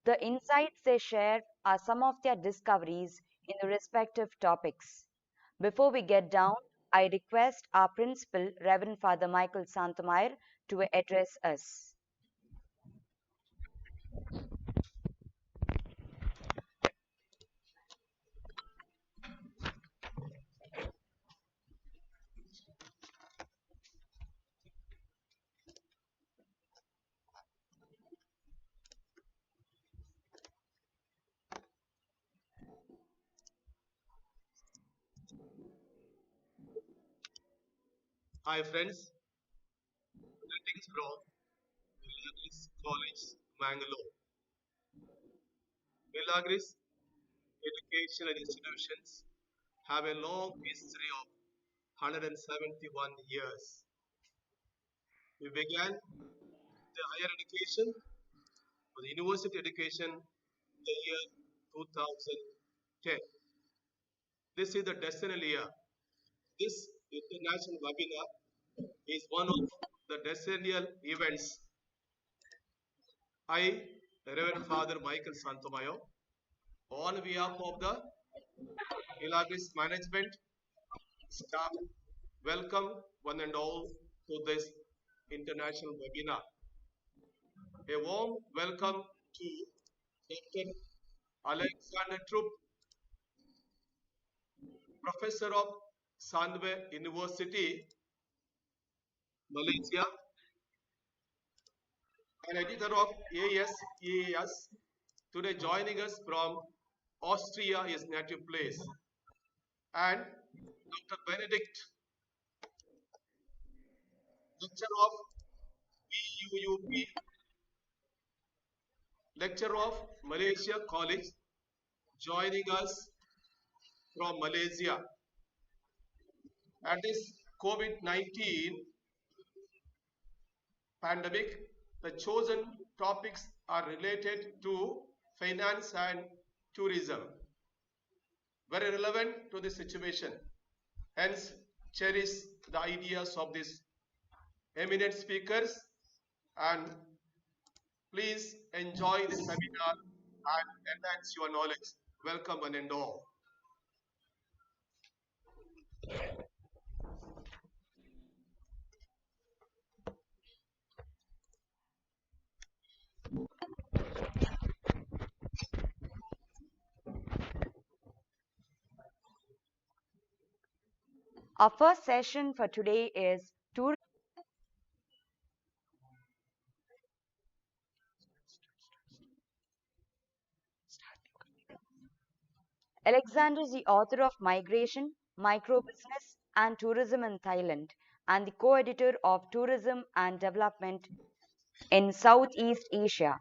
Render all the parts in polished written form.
The insights they share are some of their discoveries in the respective topics. Before we get down, I request our principal, Reverend Father Michael Santamayer, to address us. Hi friends, greetings from Milagris College, Mangalore. Milagris educational institutions have a long history of 171 years. We began the higher education or the university education in the year 2010. This is the decennial year. This international webinar is one of the decennial events. I, Reverend Father Michael Santamayo, on behalf of the Milagris management staff, welcome one and all to this international webinar. A warm welcome to Dr. Alexander Trupp, Professor of Sandwe University, Malaysia, and editor of ASEAS, today joining us from Austria, his native place, and Dr. Benedict, lecturer of BUUP, lecturer of Malaysia College, joining us from Malaysia. And this COVID-19 pandemic, the chosen topics are related to finance and tourism, very relevant to the situation. Hence, cherish the ideas of these eminent speakers and please enjoy this seminar and enhance your knowledge. Welcome one and all. Our first session for today is tourism. Alexander is the author of Migration, Microbusiness and Tourism in Thailand and the co-editor of Tourism and Development in Southeast Asia.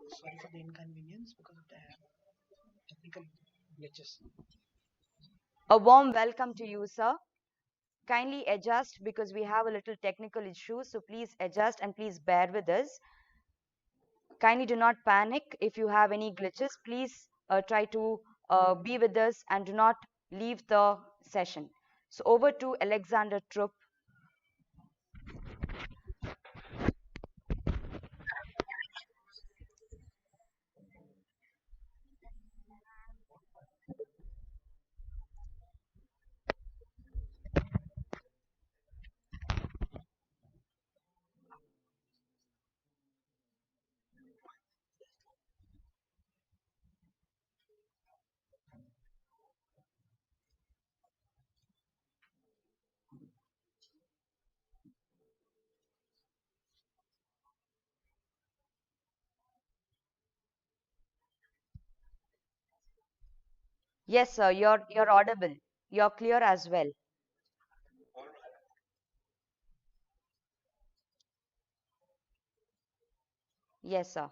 Sorry for the inconvenience because of the technical glitches. A warm welcome to you, sir. Kindly adjust because we have a little technical issue, so please adjust and please bear with us. Kindly do not panic if you have any glitches. Please try to be with us and do not leave the session. So over to Alexander Trupp. Yes, sir, you're audible. You're clear as well. Yes, sir.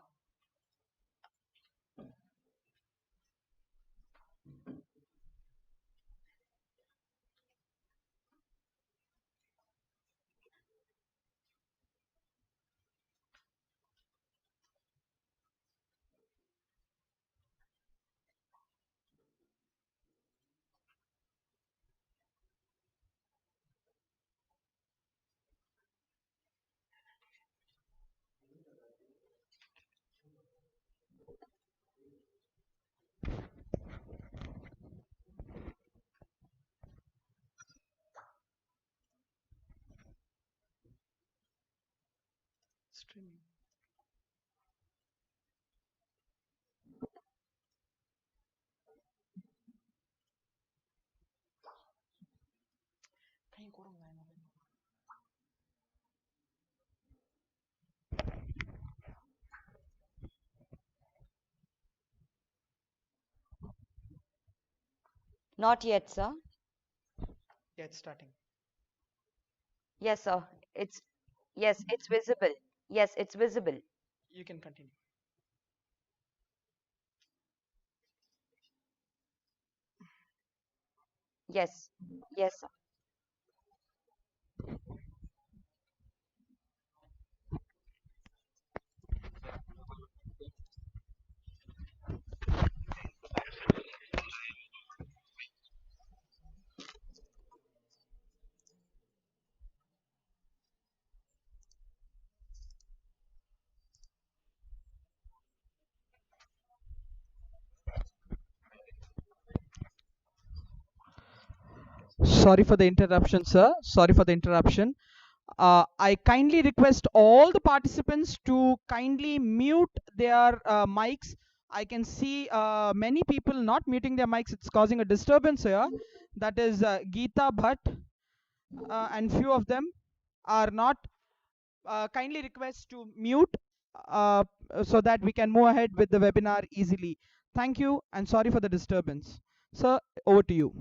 Streaming. कहीं करूँगा मैं mobile. Not yet, sir. Yeah, it's starting. Yes, sir. Yes, it's visible. Yes, it's visible. You can continue. Yes. Yes, sir. Sorry for the interruption, sir. Sorry for the interruption. I kindly request all the participants to kindly mute their mics. I can see many people not muting their mics. It's causing a disturbance here. That is Geeta Bhatt and few of them are not. Kindly request to mute uh, so that we can move ahead with the webinar easily. Thank you and sorry for the disturbance. Sir, over to you.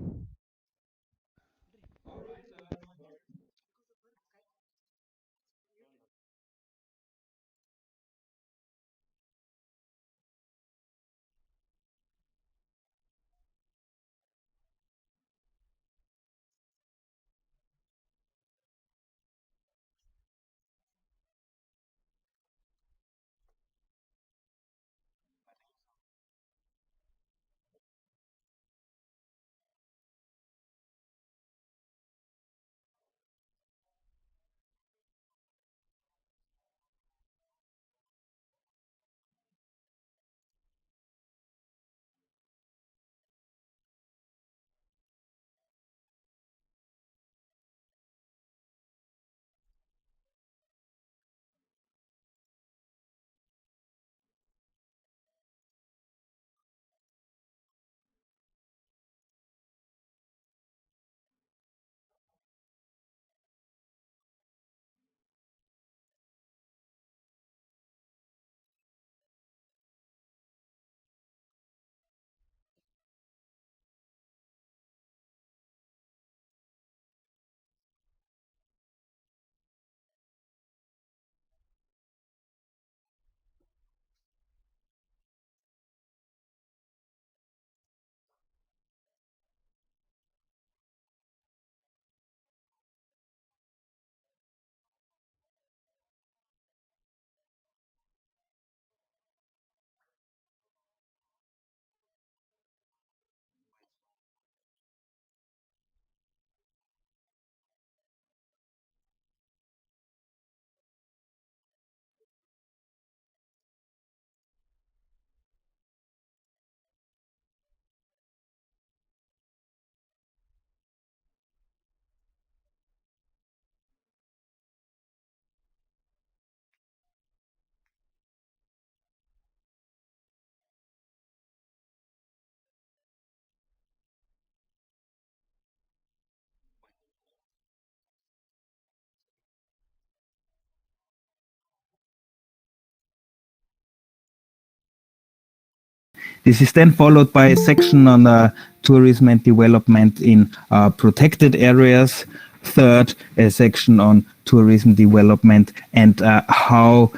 This is then followed by a section on tourism and development in protected areas. Third, a section on tourism development and how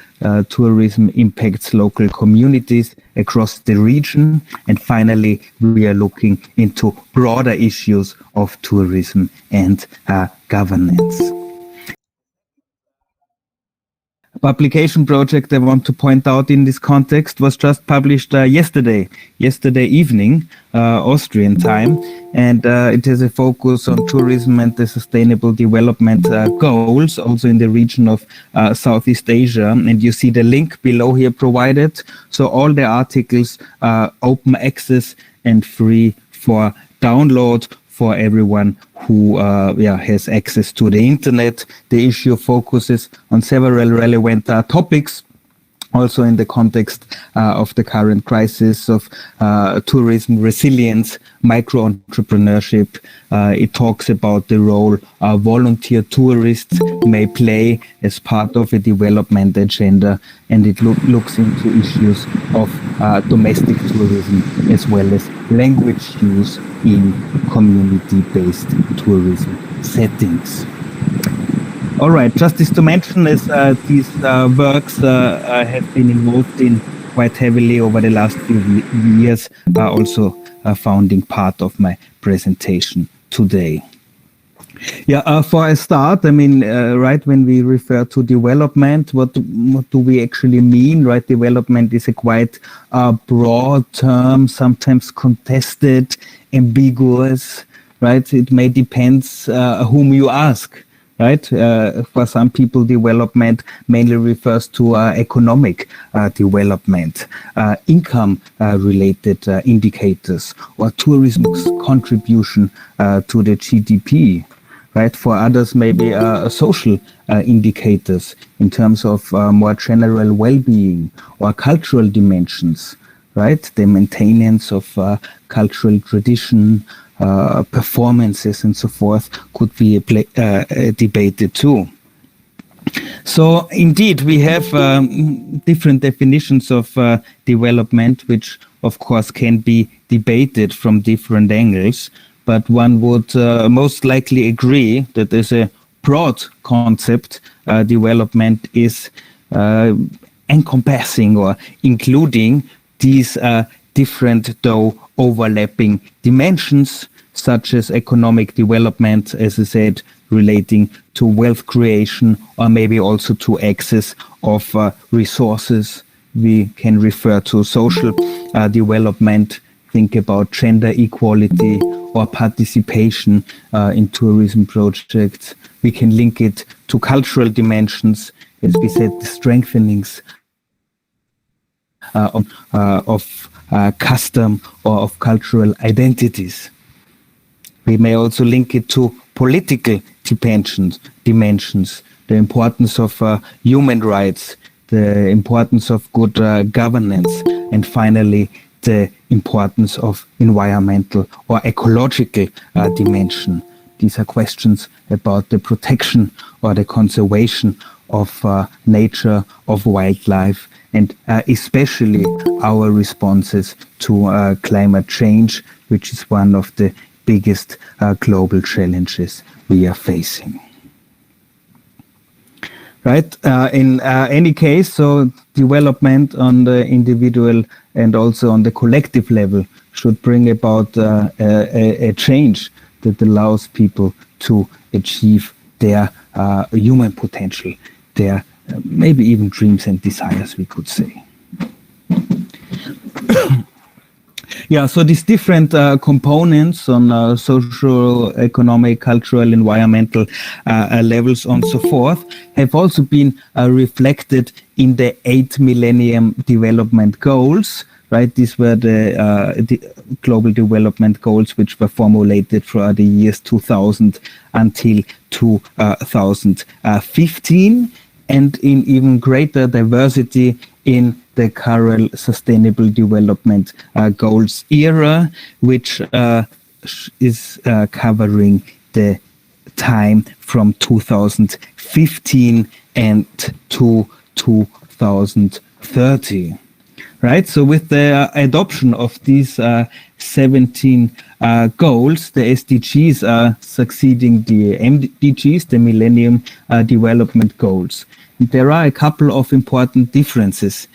tourism impacts local communities across the region. And finally, we are looking into broader issues of tourism and governance. Publication project I want to point out in this context was just published yesterday evening, Austrian time, and it has a focus on tourism and the sustainable development goals, also in the region of Southeast Asia. And you see the link below here provided. So all the articles are open access and free for download for everyone who has access to the internet. The issue focuses on several relevant topics, also in the context of the current crisis of tourism resilience, micro-entrepreneurship. It talks about the role volunteer tourists may play as part of a development agenda, and it looks into issues of domestic tourism as well as language use in community-based tourism settings. All right, just to mention, as these works have been involved in quite heavily over the last few years, are also a founding part of my presentation today. Yeah, for a start, I mean, right, when we refer to development, what do we actually mean, right? Development is a quite broad term, sometimes contested, ambiguous, right? It may depend whom you ask. Right. For some people, development mainly refers to economic development, income-related indicators, or tourism's contribution to the GDP. Right. For others, maybe social indicators in terms of more general well-being or cultural dimensions. Right. The maintenance of cultural tradition, performances and so forth could be debated too. So indeed, we have different definitions of development, which of course can be debated from different angles, but one would most likely agree that as a broad concept, development is encompassing or including these different, though overlapping dimensions, such as economic development, as I said, relating to wealth creation, or maybe also to access of resources. We can refer to social development, think about gender equality or participation in tourism projects. We can link it to cultural dimensions, as we said, the strengthenings of custom or of cultural identities. We may also link it to political dimensions, the importance of human rights, the importance of good governance, and finally the importance of environmental or ecological dimension. These are questions about the protection or the conservation of nature, of wildlife, and especially our responses to climate change, which is one of the biggest global challenges we are facing. Right? In any case, so development on the individual and also on the collective level should bring about a change that allows people to achieve their human potential, their maybe even dreams and desires, we could say. Yeah, so these different components on social, economic, cultural, environmental levels and so forth have also been reflected in the 8 Millennium Development Goals, right? These were the Global Development Goals, which were formulated for the years 2000 until 2015, and in even greater diversity in the current Sustainable Development Goals era, which is covering the time from 2015 and to 2030. Right, so with the adoption of these 17 goals, the SDGs are succeeding the MDGs, the Millennium Development Goals. There are a couple of important differences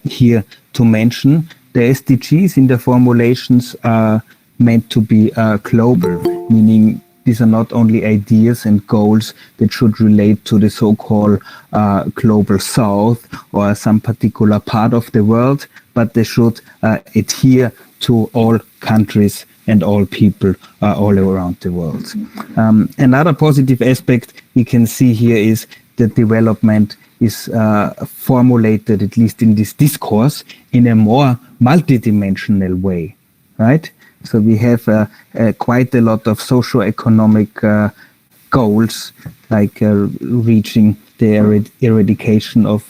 here to mention. The SDGs in the formulations are meant to be global, meaning these are not only ideas and goals that should relate to the so-called global south or some particular part of the world, but they should adhere to all countries and all people all around the world. Another positive aspect we can see here is that development is formulated, at least in this discourse, in a more multidimensional way, right? So we have quite a lot of socio-economic goals, like reaching the eradication of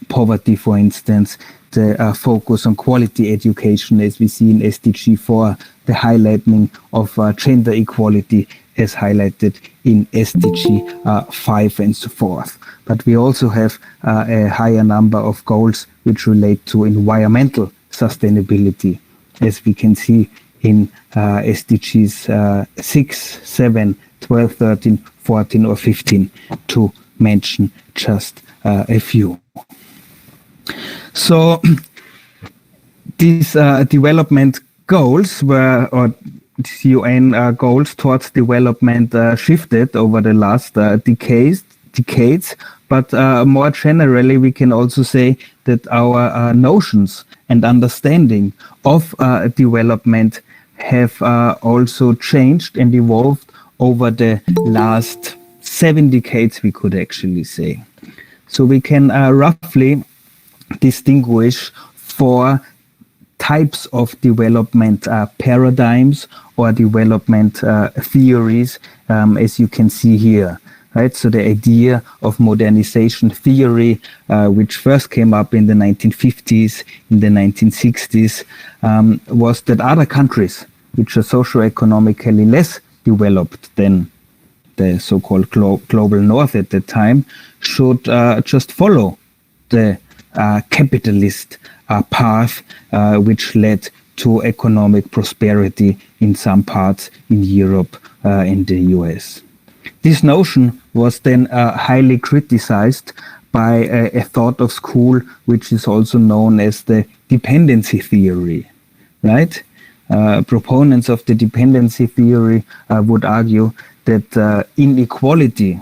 poverty, for instance, the focus on quality education, as we see in SDG 4, the highlighting of gender equality, as highlighted in SDG 5, and so forth. But we also have a higher number of goals which relate to environmental sustainability, as we can see in SDGs 6, 7, 12, 13, 14, or 15, to mention just a few. So these development goals were, or UN goals towards development shifted over the last decades. But more generally, we can also say that our notions and understanding of development have also changed and evolved over the last 7 decades, we could actually say. So we can roughly distinguish 4 types of development paradigms or development theories, as you can see here. Right, so the idea of modernization theory, which first came up in the 1950s, in the 1960s, was that other countries, which are socio-economically less developed than the so-called global north at the time, should just follow the capitalist path, which led to economic prosperity in some parts in Europe and the US. This notion was then highly criticized by a thought of school, which is also known as the dependency theory, right? Proponents of the dependency theory would argue that inequality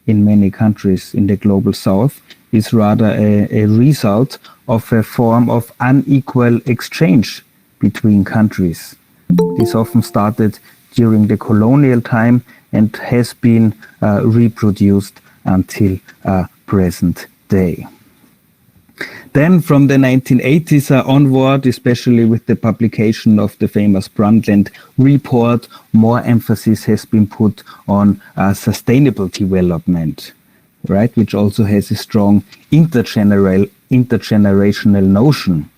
in many countries in the global south is rather a result of a form of unequal exchange between countries. This often started during the colonial time and has been reproduced until present day. Then from the 1980s onward, especially with the publication of the famous Brundtland report, more emphasis has been put on sustainable development, right, which also has a strong intergenerational notion.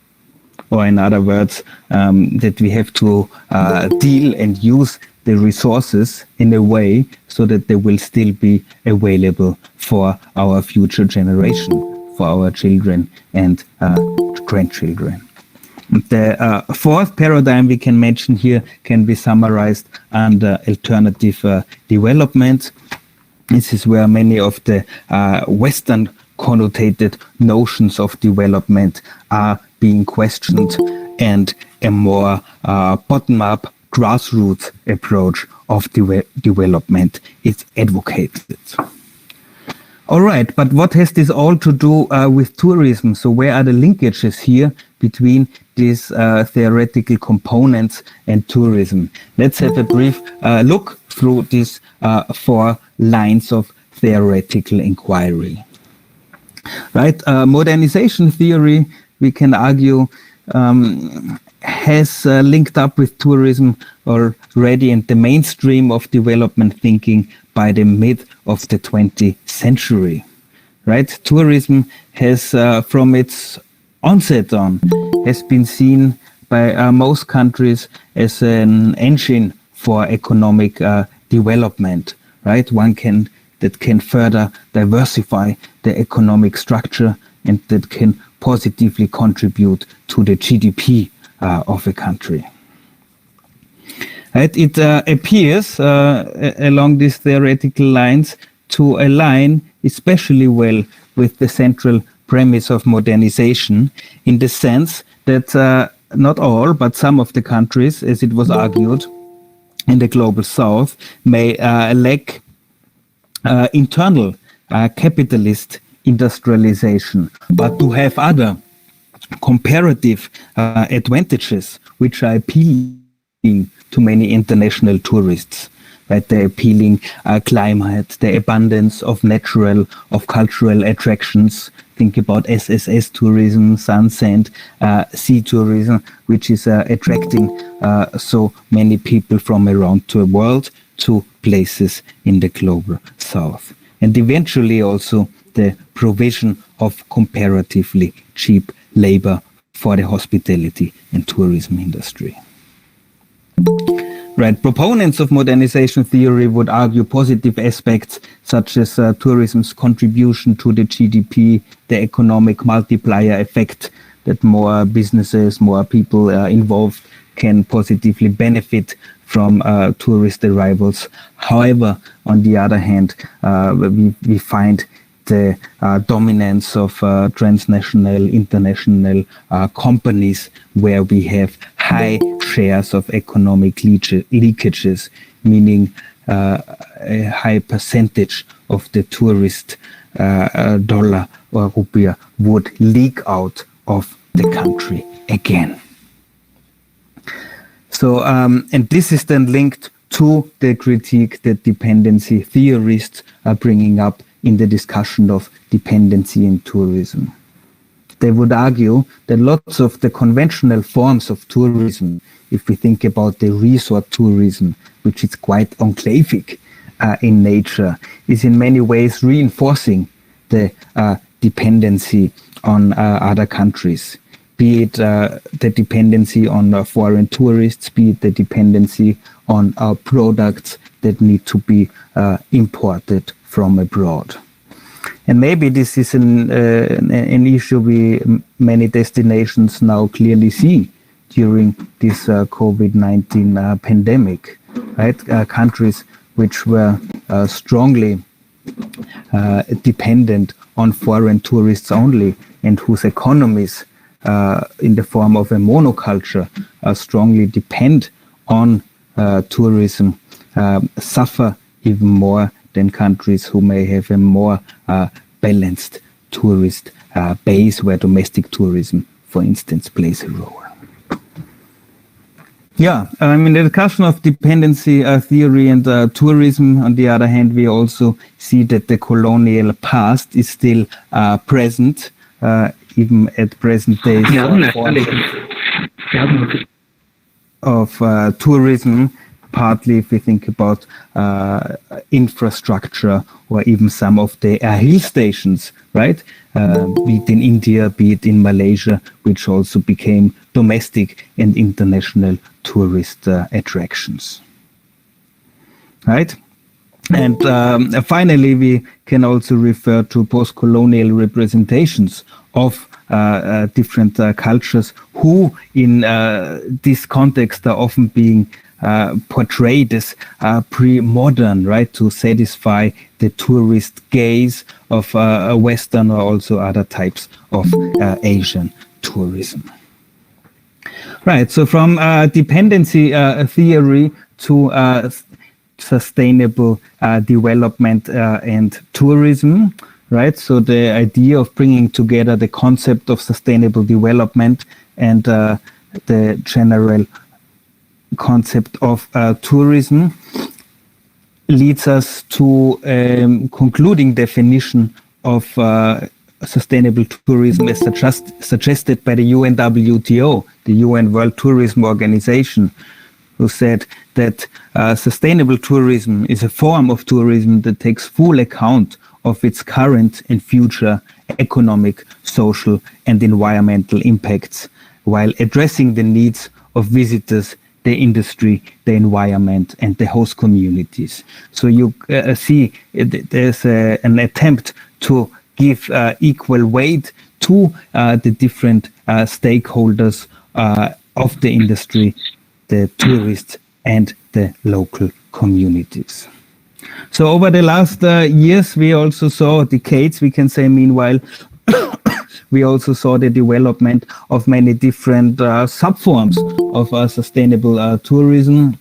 Or in other words, that we have to deal and use the resources in a way so that they will still be available for our future generation, for our children and grandchildren. The 4th paradigm we can mention here can be summarized under alternative development. This is where many of the Western connotated notions of development are being questioned, and a more bottom-up grassroots approach of development is advocated. All right, but what has this all to do with tourism? So where are the linkages here between these theoretical components and tourism? Let's have a brief look through these 4 lines of theoretical inquiry. Right, modernization theory, we can argue, has linked up with tourism already in the mainstream of development thinking by the mid of the 20th century. Right, tourism has, from its onset on, has been seen by most countries as an engine for economic development. Right, that can further diversify the economic structure and that can positively contribute to the GDP of a country. Right? It appears along these theoretical lines to align especially well with the central premise of modernization, in the sense that not all, but some of the countries, as it was argued, in the global south may lack internal capitalist industrialization, but to have other comparative advantages which are appealing to many international tourists. right? The appealing climate, the abundance of natural, of cultural attractions. Think about SSS tourism, sun-sand, sea tourism, which is attracting so many people from around the world to places in the global south. And eventually also the provision of comparatively cheap labor for the hospitality and tourism industry. Right, proponents of modernization theory would argue positive aspects such as tourism's contribution to the GDP, the economic multiplier effect, that more businesses, more people involved can positively benefit from tourist arrivals. However, on the other hand, we find the dominance of transnational, international companies where we have high shares of economic leakages, meaning a high percentage of the tourist dollar or rupiah would leak out of the country again. So, and this is then linked to the critique that dependency theorists are bringing up in the discussion of dependency in tourism. They would argue that lots of the conventional forms of tourism, if we think about the resort tourism, which is quite enclavic in nature, is in many ways reinforcing the dependency on other countries, be it the dependency on foreign tourists, be it the dependency on products that need to be imported from abroad. And maybe this is an issue many destinations now clearly see during this COVID-19 pandemic, right? Countries which were strongly dependent on foreign tourists only, and whose economies in the form of a monoculture strongly depend on tourism, suffer even more than countries who may have a more balanced tourist base, where domestic tourism, for instance, plays a role. Yeah, I mean, the discussion of dependency theory and tourism, on the other hand, we also see that the colonial past is still present, even at present days, of tourism, partly if we think about infrastructure or even some of the hill stations, right? Be it in India, be it in Malaysia, which also became domestic and international tourist attractions, right? And finally, we can also refer to post-colonial representations of different cultures who in this context are often being portrayed as pre-modern, right, to satisfy the tourist gaze of Western or also other types of Asian tourism. Right, so from dependency theory to sustainable development and tourism, right? So the idea of bringing together the concept of sustainable development and the general concept of tourism leads us to concluding definition of sustainable tourism as suggested by the UNWTO, the UN World Tourism Organization, who said that sustainable tourism is a form of tourism that takes full account of its current and future economic, social, and environmental impacts, while addressing the needs of visitors, the industry, the environment, and the host communities. So you see there's an attempt to give equal weight to the different stakeholders of the industry, the tourists, and the local communities. So over the last years, we also saw decades, we can say meanwhile, we also saw the development of many different subforms of sustainable tourism,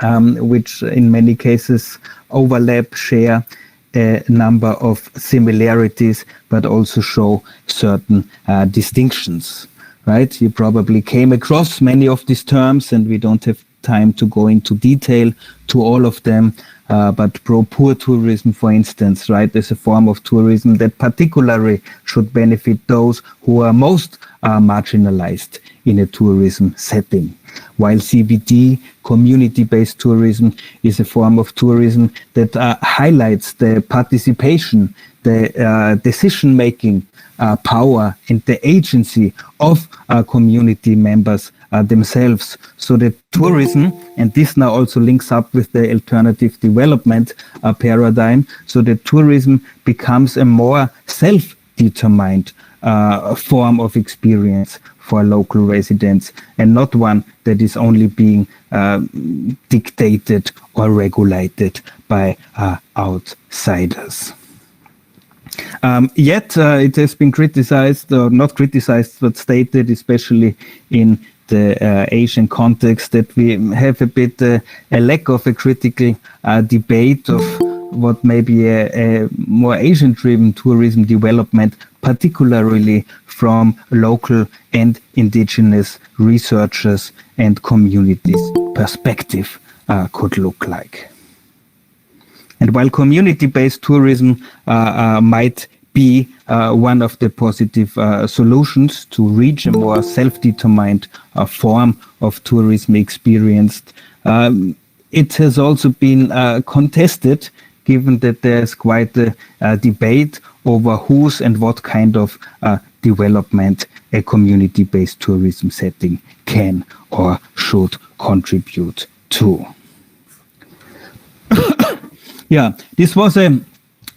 which in many cases overlap, share a number of similarities, but also show certain distinctions, right? You probably came across many of these terms, and we don't have time to go into detail to all of them. But pro-poor tourism, for instance, right, is a form of tourism that particularly should benefit those who are most marginalized in a tourism setting. While CBT, community-based tourism, is a form of tourism that highlights the participation, the decision-making power and the agency of community members themselves, so that tourism, and this now also links up with the alternative development paradigm, so that tourism becomes a more self-determined form of experience for local residents, and not one that is only being dictated or regulated by outsiders. Yet it has been criticized, or not criticized, but stated, especially in the Asian context, that we have a bit a lack of a critical debate of what may be a more Asian-driven tourism development, particularly from local and indigenous researchers and communities' perspective could look like. And while community-based tourism might be one of the positive solutions to reach a more self-determined form of tourism experienced, it has also been contested, given that there's quite a debate over whose and what kind of development a community-based tourism setting can or should contribute to. Yeah, this was a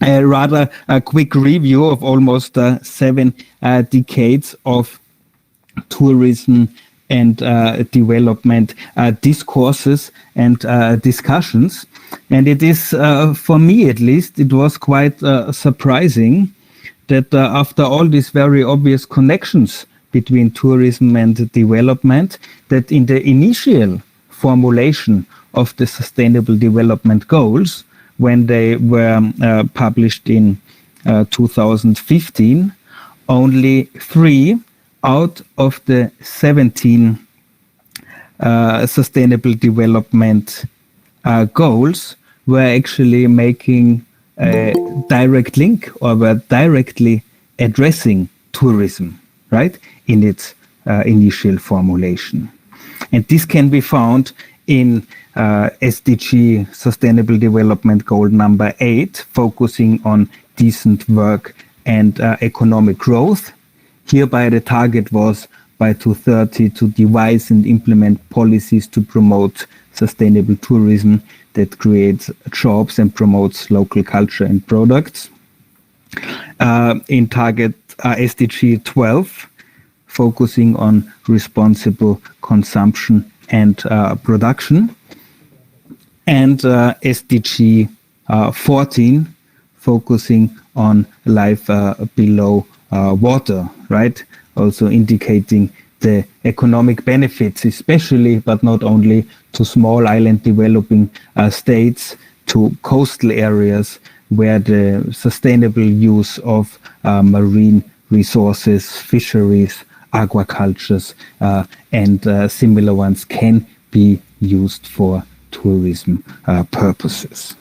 rather quick review of almost 7 decades of tourism and development discourses and discussions. And it is, for me at least, it was quite surprising that after all these very obvious connections between tourism and development, that in the initial formulation of the Sustainable Development Goals, when they were published in 2015, only 3 out of the 17 Sustainable Development Goals were actually making a direct link, or were directly addressing tourism, right, in its initial formulation. And this can be found in SDG, Sustainable Development Goal number 8, focusing on decent work and economic growth. Hereby the target was by 2030 to devise and implement policies to promote sustainable tourism that creates jobs and promotes local culture and products. In target SDG 12, focusing on responsible consumption and production. And SDG 14, focusing on life below water, right? Also indicating the economic benefits, especially, but not only, to small island developing states, to coastal areas where the sustainable use of marine resources, fisheries, aquacultures, and similar ones can be used for tourism purposes.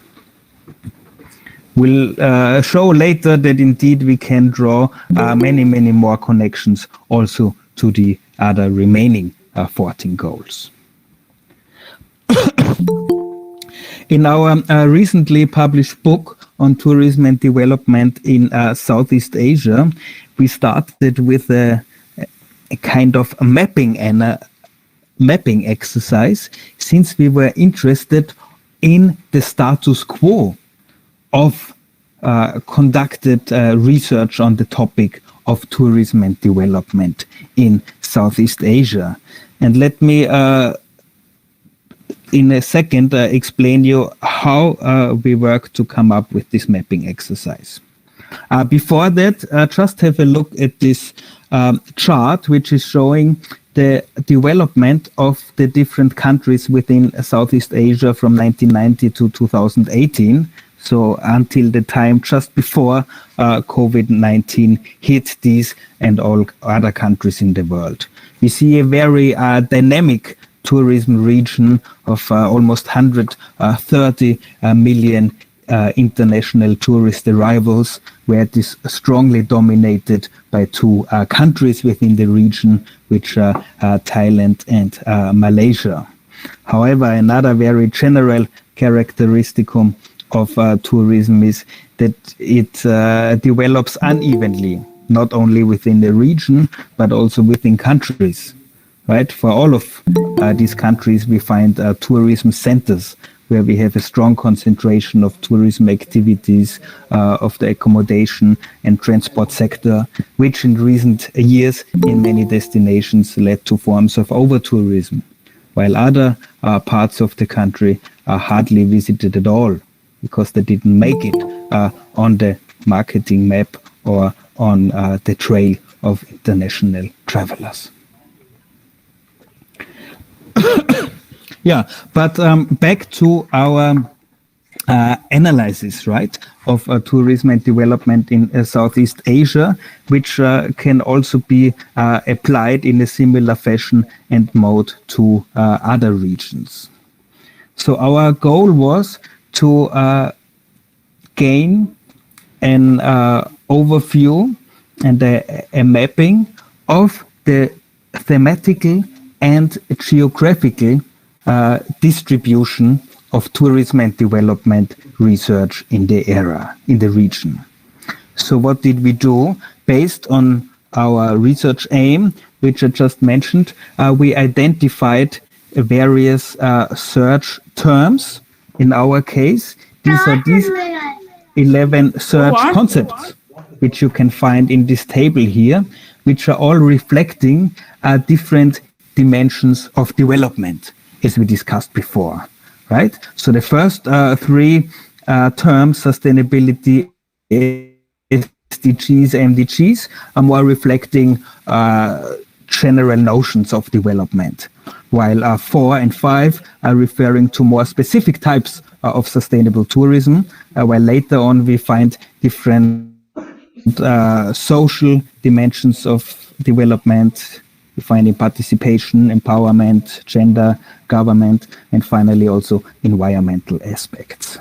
We'll show later that indeed we can draw many more connections also to the other remaining 14 goals. In our recently published book on tourism and development in Southeast Asia, we started with a kind of a mapping exercise, since we were interested in the status quo of conducted research on the topic of tourism and development in Southeast Asia. And let me in a second explain you how we work to come up with this mapping exercise. Before that, just have a look at this chart, which is showing the development of the different countries within Southeast Asia from 1990 to 2018. So until the time just before COVID-19 hit these and all other countries in the world. We see a very dynamic tourism region of almost 130 million international tourist arrivals, where it is strongly dominated by two countries within the region, which are Thailand and Malaysia. However, another very general characteristicum of tourism is that it develops unevenly, not only within the region, but also within countries. Right? For all of these countries, we find tourism centers where we have a strong concentration of tourism activities, of the accommodation and transport sector, which in recent years in many destinations led to forms of over-tourism, while other parts of the country are hardly visited at all because they didn't make it on the marketing map or on the trail of international travelers. Yeah, but back to our analysis, right, of tourism and development in Southeast Asia, which can also be applied in a similar fashion and mode to other regions. So our goal was to gain an overview and a mapping of the thematical and geographical distribution of tourism and development research in the region. So what did we do? Based on our research aim, which I just mentioned, we identified various search terms. In our case, these are these 11 search concepts, which you can find in this table here, which are all reflecting different dimensions of development, as we discussed before, right? So the first three terms, sustainability, SDGs, MDGs, are more reflecting general notions of development, while 4 and 5 are referring to more specific types of sustainable tourism, while later on we find different social dimensions of development, defining participation, empowerment, gender, government, and finally also environmental aspects.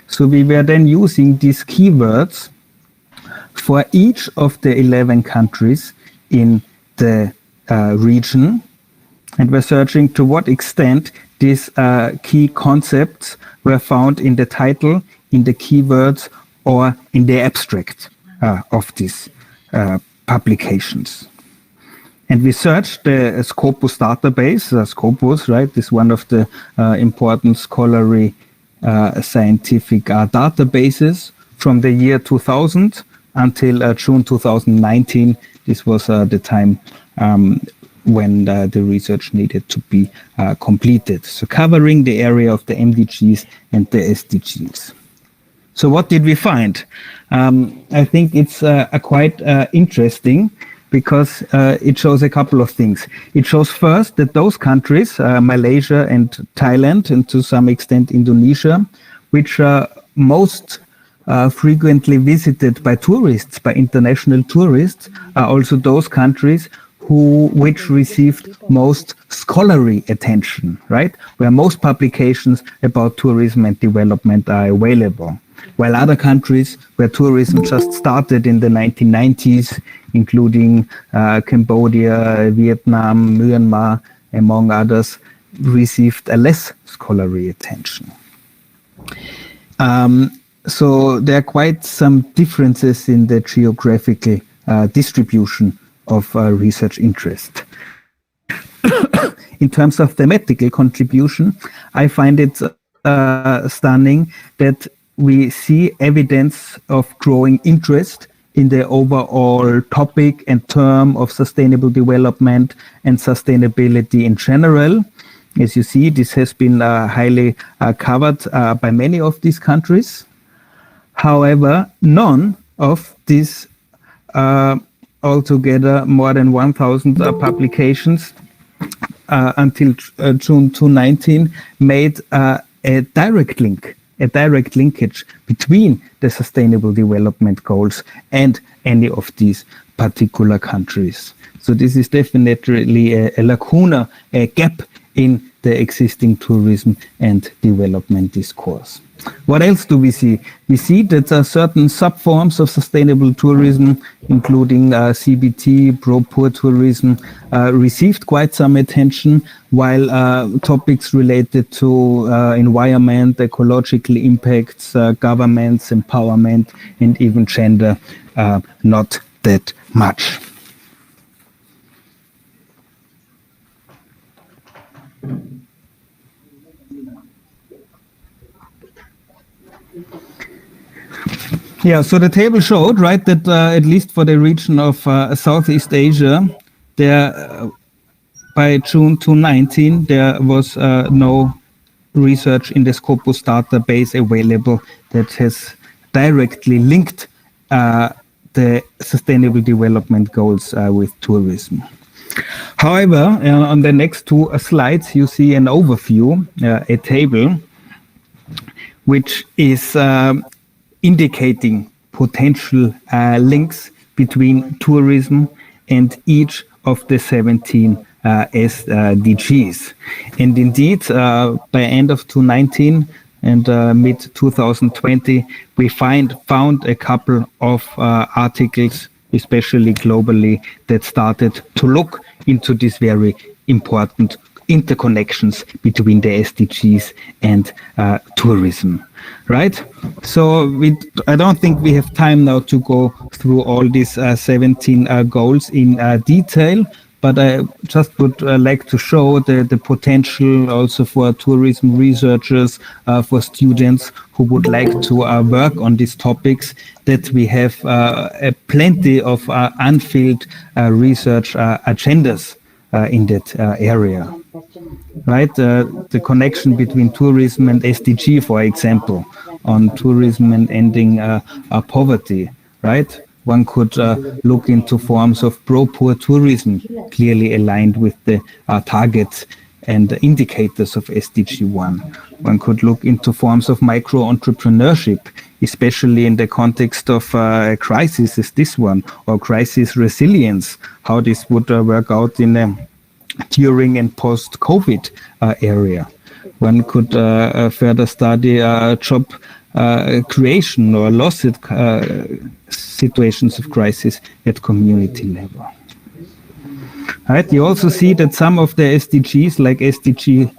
So we were then using these keywords for each of the 11 countries in the region, and we're searching to what extent these key concepts were found in the title, in the keywords, or in the abstract of these publications. And we searched the Scopus database. Scopus, right, is one of the important scholarly scientific databases from the year 2000 until June 2019. This was the time when the research needed to be completed. So covering the area of the MDGs and the SDGs. So what did we find? I think it's quite interesting, because it shows a couple of things. It shows first that those countries, Malaysia and Thailand, and to some extent Indonesia, which are most frequently visited by tourists, by international tourists, are also those countries which received most scholarly attention, right? Where most publications about tourism and development are available. While other countries where tourism just started in the 1990s, including Cambodia, Vietnam, Myanmar, among others, received a less scholarly attention. So there are quite some differences in the geographical distribution of research interest. In terms of thematical contribution, I find it stunning that we see evidence of growing interest in the overall topic and term of sustainable development and sustainability in general. As you see, this has been highly covered by many of these countries. However, none of these altogether more than 1,000 publications until June 2019 made a direct linkage between the sustainable development goals and any of these particular countries. So this is definitely a lacuna, a gap in the existing tourism and development discourse. What else do we see? We see that certain subforms of sustainable tourism, including CBT, pro-poor tourism, received quite some attention, while topics related to environment, ecological impacts, governments, empowerment, and even gender, not that much. Yeah, so the table showed, right, that at least for the region of Southeast Asia, there by June 2019, there was no research in the Scopus database available that has directly linked the Sustainable Development Goals with tourism. However, on the next two slides, you see an overview, a table, which is indicating potential links between tourism and each of the 17 SDGs. And indeed, by end of 2019 and mid 2020, we found a couple of articles, especially globally, that started to look into this very important interconnections between the SDGs and tourism, right? So I don't think we have time now to go through all these 17 goals in detail, but I just would like to show the potential also for tourism researchers, for students who would like to work on these topics, that we have plenty of unfilled research agendas in that area. Right, the connection between tourism and SDG, for example, on tourism and ending poverty, right? One could look into forms of pro-poor tourism, clearly aligned with the targets and indicators of SDG 1. One could look into forms of micro-entrepreneurship, especially in the context of a crisis as this one, or crisis resilience, how this would work out in a during and post-COVID area. One could further study job creation or loss situations of crisis at community level. Right. You also see that some of the SDGs, like SDG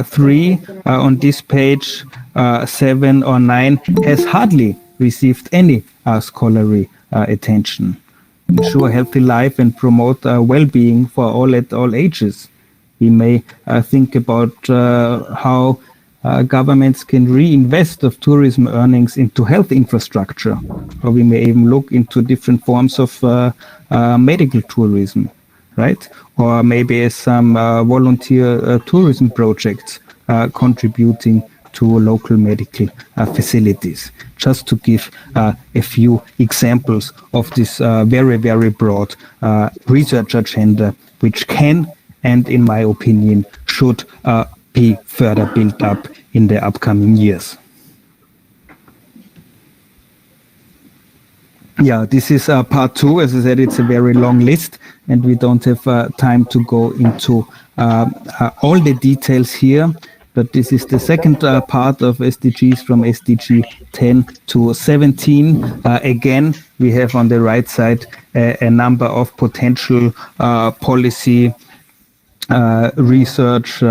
3 on this page, 7 or 9, has hardly received any scholarly attention. Ensure healthy life and promote well-being for all at all ages. We may think about how governments can reinvest of tourism earnings into health infrastructure, or we may even look into different forms of medical tourism, right? Or maybe some volunteer tourism projects contributing to local medical facilities, just to give a few examples of this very, very broad research agenda, which can, and in my opinion, should be further built up in the upcoming years. Yeah, this is part 2. As I said, it's a very long list, and we don't have time to go into all the details here. But this is the second part of SDGs, from SDG 10 to 17. Again, we have on the right side a number of potential policy, research,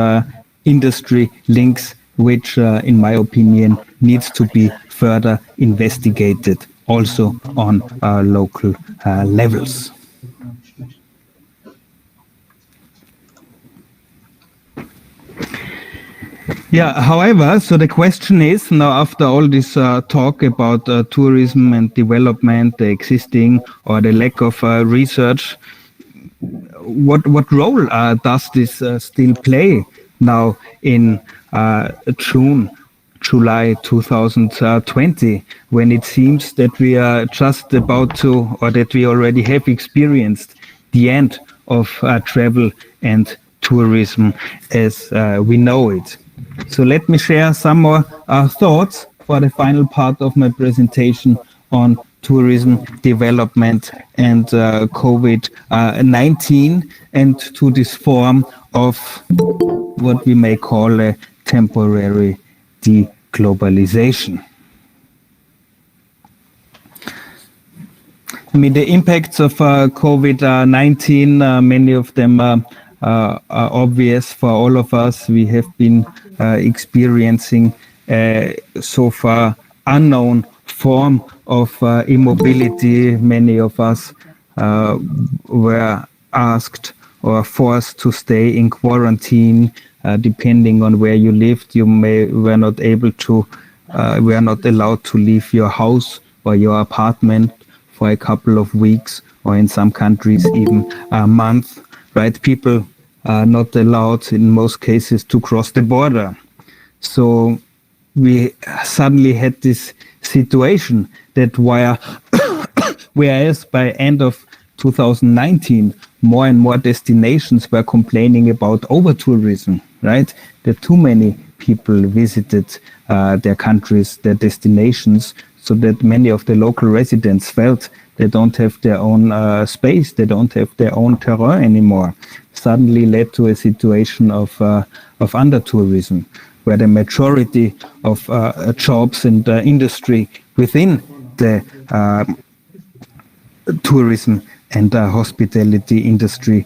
industry links, which, in my opinion, needs to be further investigated also on local levels. Yeah, however, so the question is, now after all this talk about tourism and development, the existing or the lack of research, what role does this still play now in July 2020, when it seems that we are just about to, or that we already have experienced the end of travel and tourism as we know it. So let me share some more thoughts for the final part of my presentation on tourism development and COVID-19, and to this form of what we may call a temporary deglobalization. I mean, the impacts of COVID-19, many of them are obvious for all of us. We have been experiencing so far unknown form of immobility. Many of us were asked or forced to stay in quarantine. Depending on where you lived, you were not allowed to leave your house or your apartment for a couple of weeks, or in some countries even a month, right? People are not allowed in most cases to cross the border. So we suddenly had this situation that whereas by end of 2019, more and more destinations were complaining about over-tourism, right? That too many people visited their countries, their destinations, so that many of the local residents felt they don't have their own space, they don't have their own terrain anymore. Suddenly led to a situation of under-tourism, where the majority of jobs and industry within the tourism and hospitality industry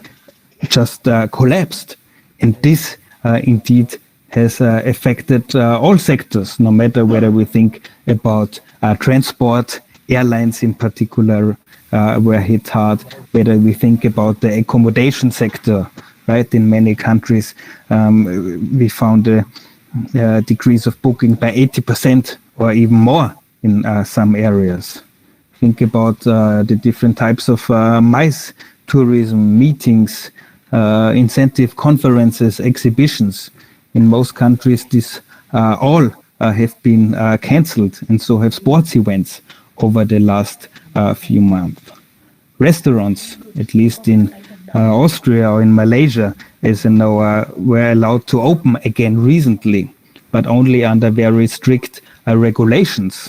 just collapsed. And this indeed has affected all sectors, no matter whether we think about transport, airlines in particular were hit hard, whether we think about the accommodation sector, right? In many countries, we found a decrease of booking by 80% or even more in some areas. Think about the different types of MICE tourism, meetings, incentive conferences, exhibitions. In most countries, this all have been cancelled, and so have sports events over the last few months. Restaurants, at least in Austria or in Malaysia, as you know, were allowed to open again recently, but only under very strict regulations,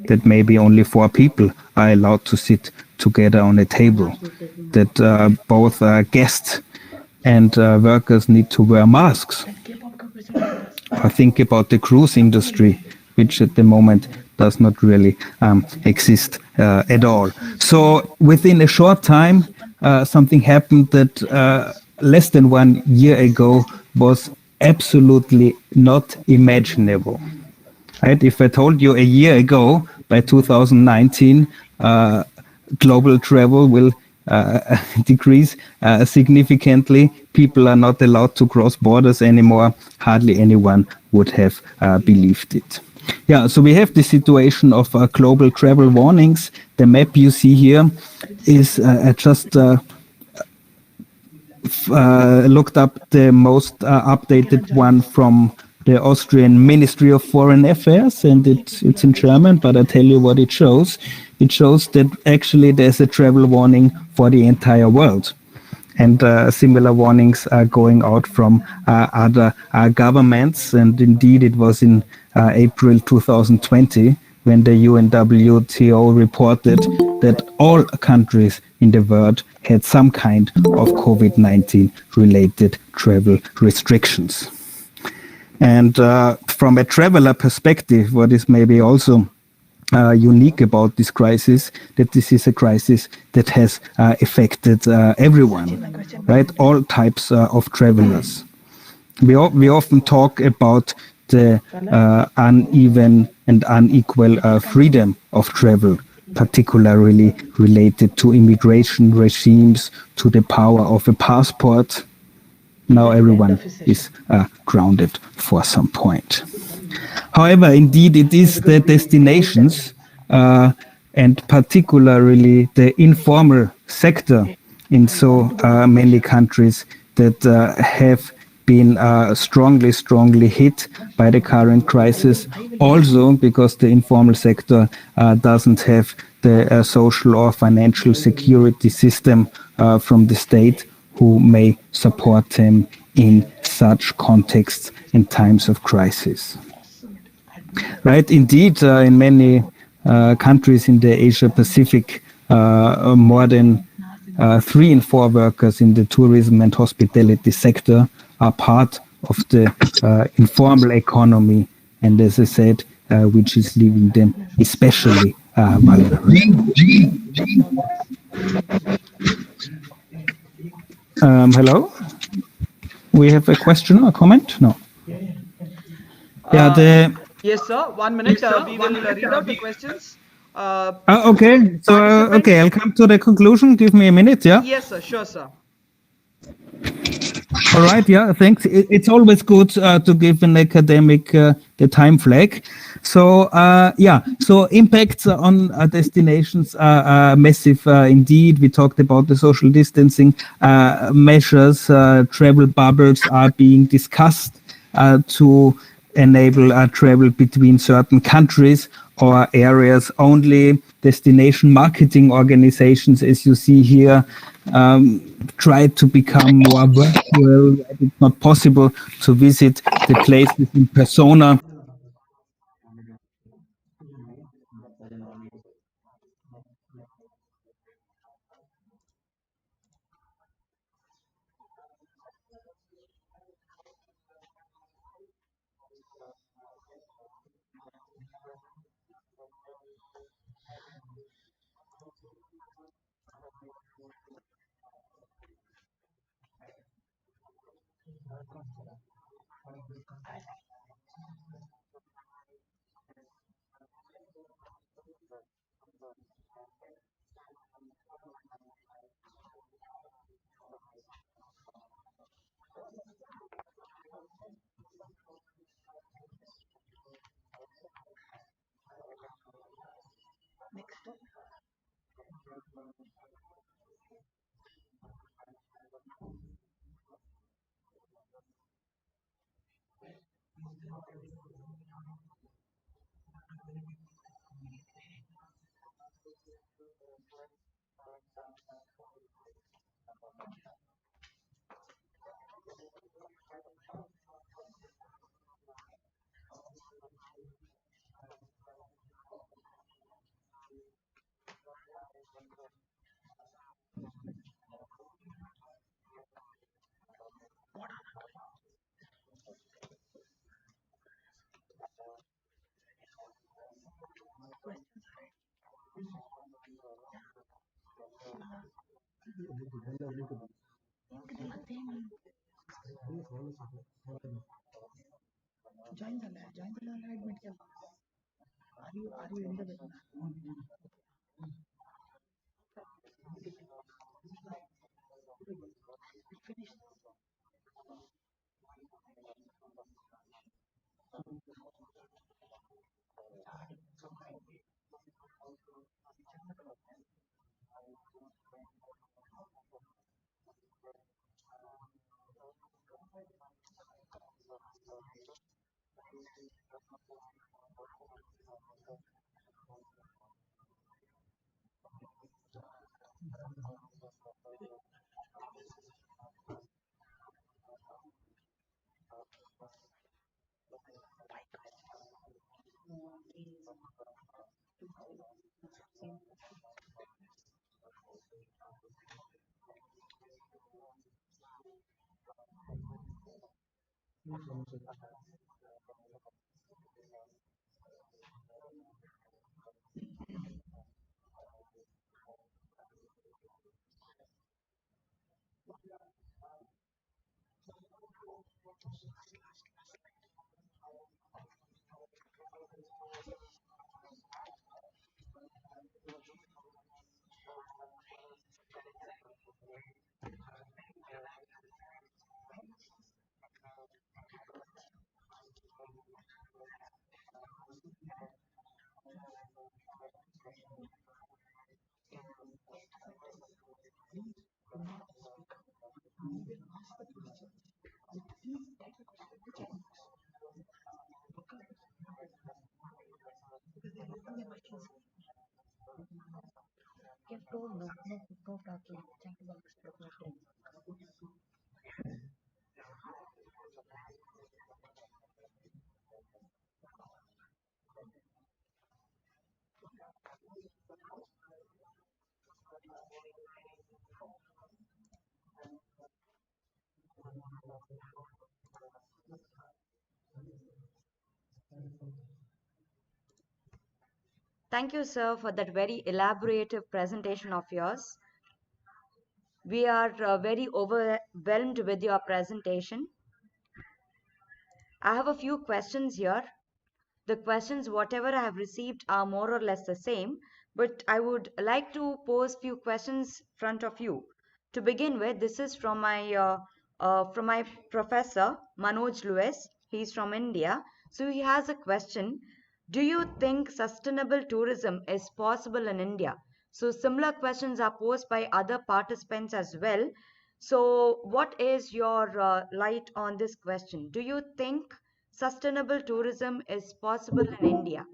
that maybe only 4 people are allowed to sit together on a table, that both guests and workers need to wear masks. I think about the cruise industry, which at the moment does not really exist at all. So within a short time, something happened that less than 1 year ago was absolutely not imaginable. Right? If I told you a year ago, by 2019, global travel will decrease significantly, people are not allowed to cross borders anymore, hardly anyone would have believed it. Yeah, so we have the situation of global travel warnings. The map you see here is just looked up the most updated one from the Austrian Ministry of Foreign Affairs, and it's in German, but I'll tell you what it shows. It shows that actually there's a travel warning for the entire world. And similar warnings are going out from other governments. And indeed, it was in April 2020 when the UNWTO reported that all countries in the world had some kind of COVID-19 related travel restrictions. And from a traveler perspective, what is maybe also unique about this crisis, that this is a crisis that has affected everyone, right? All types of travelers. We often talk about the uneven and unequal freedom of travel, particularly related to immigration regimes, to the power of a passport. Now everyone is grounded for some point. However, indeed, it is the destinations and particularly the informal sector in so many countries that have been strongly hit by the current crisis. Also because the informal sector doesn't have the social or financial security system from the state who may support them in such contexts in times of crisis. Right, indeed, in many countries in the Asia-Pacific, more than 3 in 4 workers in the tourism and hospitality sector are part of the informal economy, and as I said, which is leaving them especially vulnerable. Hello? We have a question or comment? No. Yeah, Yes, sir. 1 minute. We will read out the questions. okay. So, okay, I'll come to the conclusion. Give me a minute, yeah? Yes, sir. Sure, sir. All right, yeah, thanks. It's always good to give an academic the time flag. So, so impacts on destinations are massive indeed. We talked about the social distancing measures. Travel bubbles are being discussed to enable travel between certain countries or areas. Only destination marketing organizations, as you see here, try to become more virtual. It's not possible to visit the places in persona. Join the lab admit kya? Are you in the webinar? Finish. Get told no talking. Chat box protected. Thank you, sir, for that very elaborative presentation of yours. We are very overwhelmed with your presentation. I have a few questions here. The questions, whatever I have received, are more or less the same, but I would like to pose few questions front of you. To begin with, this is from my professor Manoj Lewis. He's from India, so he has a question. Do you think sustainable tourism is possible in India? So similar questions are posed by other participants as well. So what is your light on this question? Do you think sustainable tourism is possible in India?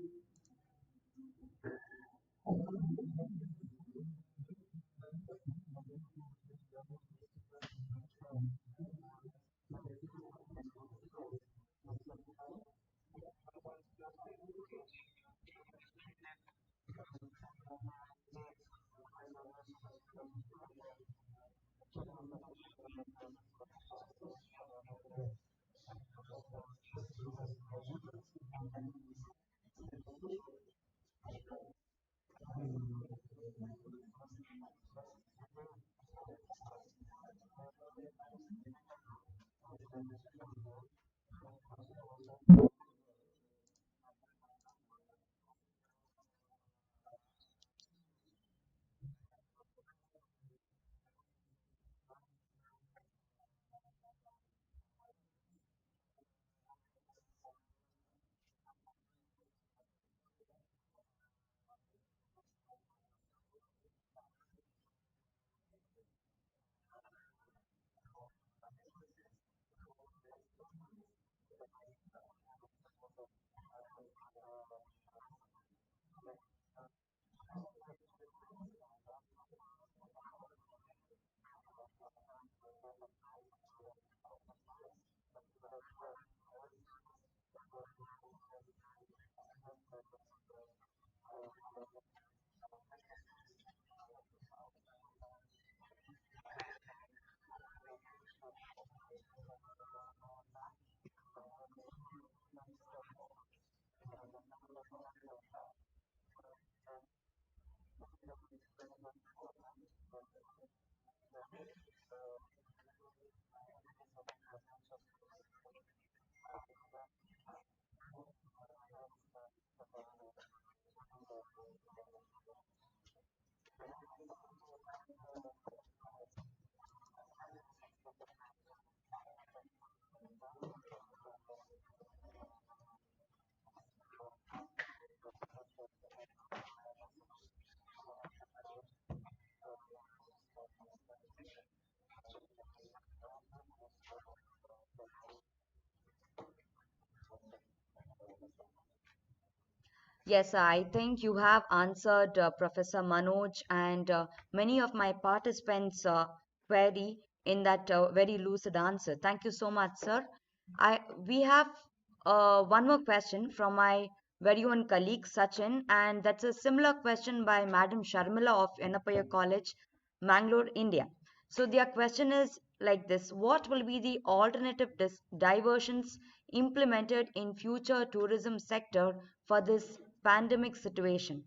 Yes, I think you have answered Professor Manoj and many of my participants' query in that very lucid answer. Thank you so much, sir. We have one more question from my very own colleague Sachin, and that's a similar question by Madam Sharmila of Enapaya College, Mangalore, India. So their question is like this: what will be the alternative diversions implemented in future tourism sector for this pandemic situation?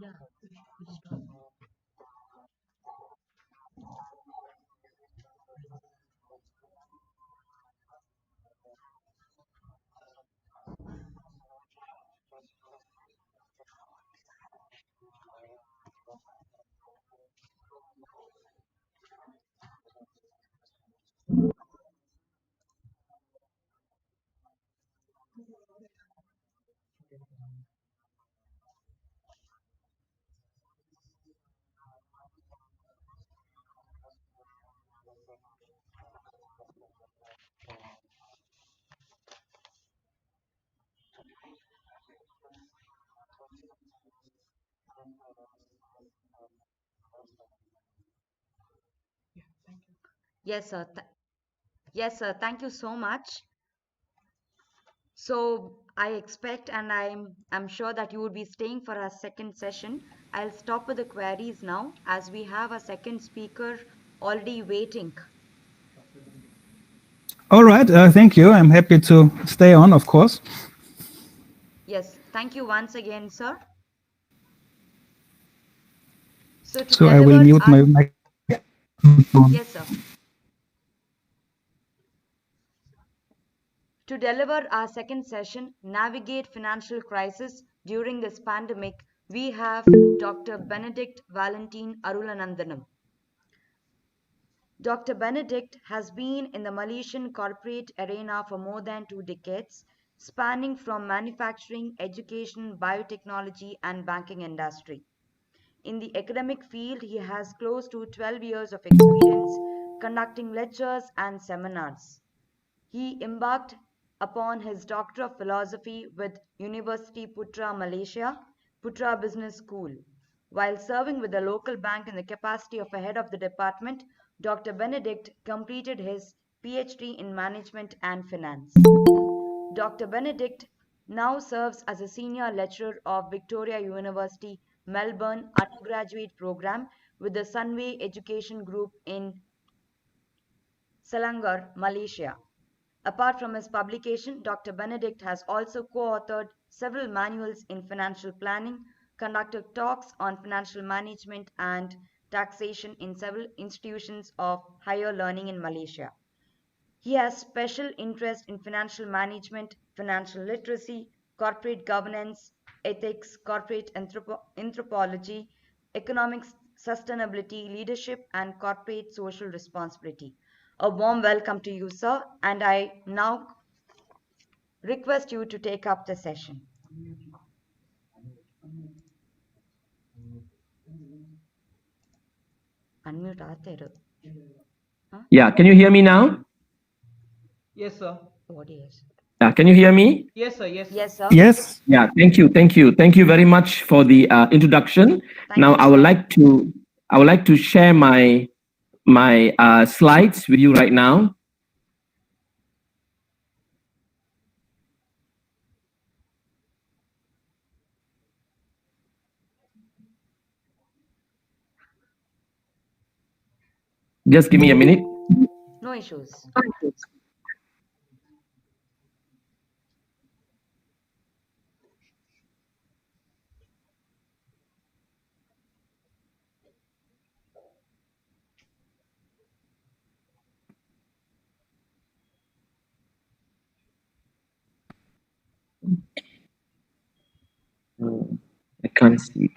Yeah, it's done. Yeah, thank you. Yes, sir. Yes, sir. Thank you so much. So I expect and I'm sure that you would be staying for our second session. I'll stop with the queries now as we have a second speaker already waiting. All right, thank you. I'm happy to stay on, of course. Yes, thank you once again, sir. So to So I will deliver mute our my microphone. yes, sir. To deliver our second session, Navigate Financial Crisis During this Pandemic, we have Dr. Benedict Valentin Arulanandanam. Dr. Benedict has been in the Malaysian corporate arena for more than 2 decades, spanning from manufacturing, education, biotechnology, and banking industry. In the academic field, he has close to 12 years of experience conducting lectures and seminars. He embarked upon his Doctor of Philosophy with University Putra Malaysia, Putra Business School. While serving with the local bank in the capacity of a head of the department, Dr. Benedict completed his PhD in Management and Finance. Dr. Benedict now serves as a senior lecturer of Victoria University, Melbourne undergraduate program with the Sunway Education Group in Selangor, Malaysia. Apart from his publication, Dr. Benedict has also co-authored several manuals in financial planning, conducted talks on financial management and taxation in several institutions of higher learning in Malaysia. He has special interest in financial management, financial literacy, corporate governance, ethics, corporate anthropology, economic sustainability, leadership, and corporate social responsibility. A warm welcome to you, sir, and I now request you to take up the session. Unmute ಆಗ್ತಾ Yeah, can you hear me now? Yes, sir. What is? Yeah, can you hear me? Yes, sir. Yes. Yes, sir. Yes. Yeah, thank you very much for the introduction. Thank Now you, I would sir. like to share my slides with you right now. Just give me a minute. No issues. I can't see it.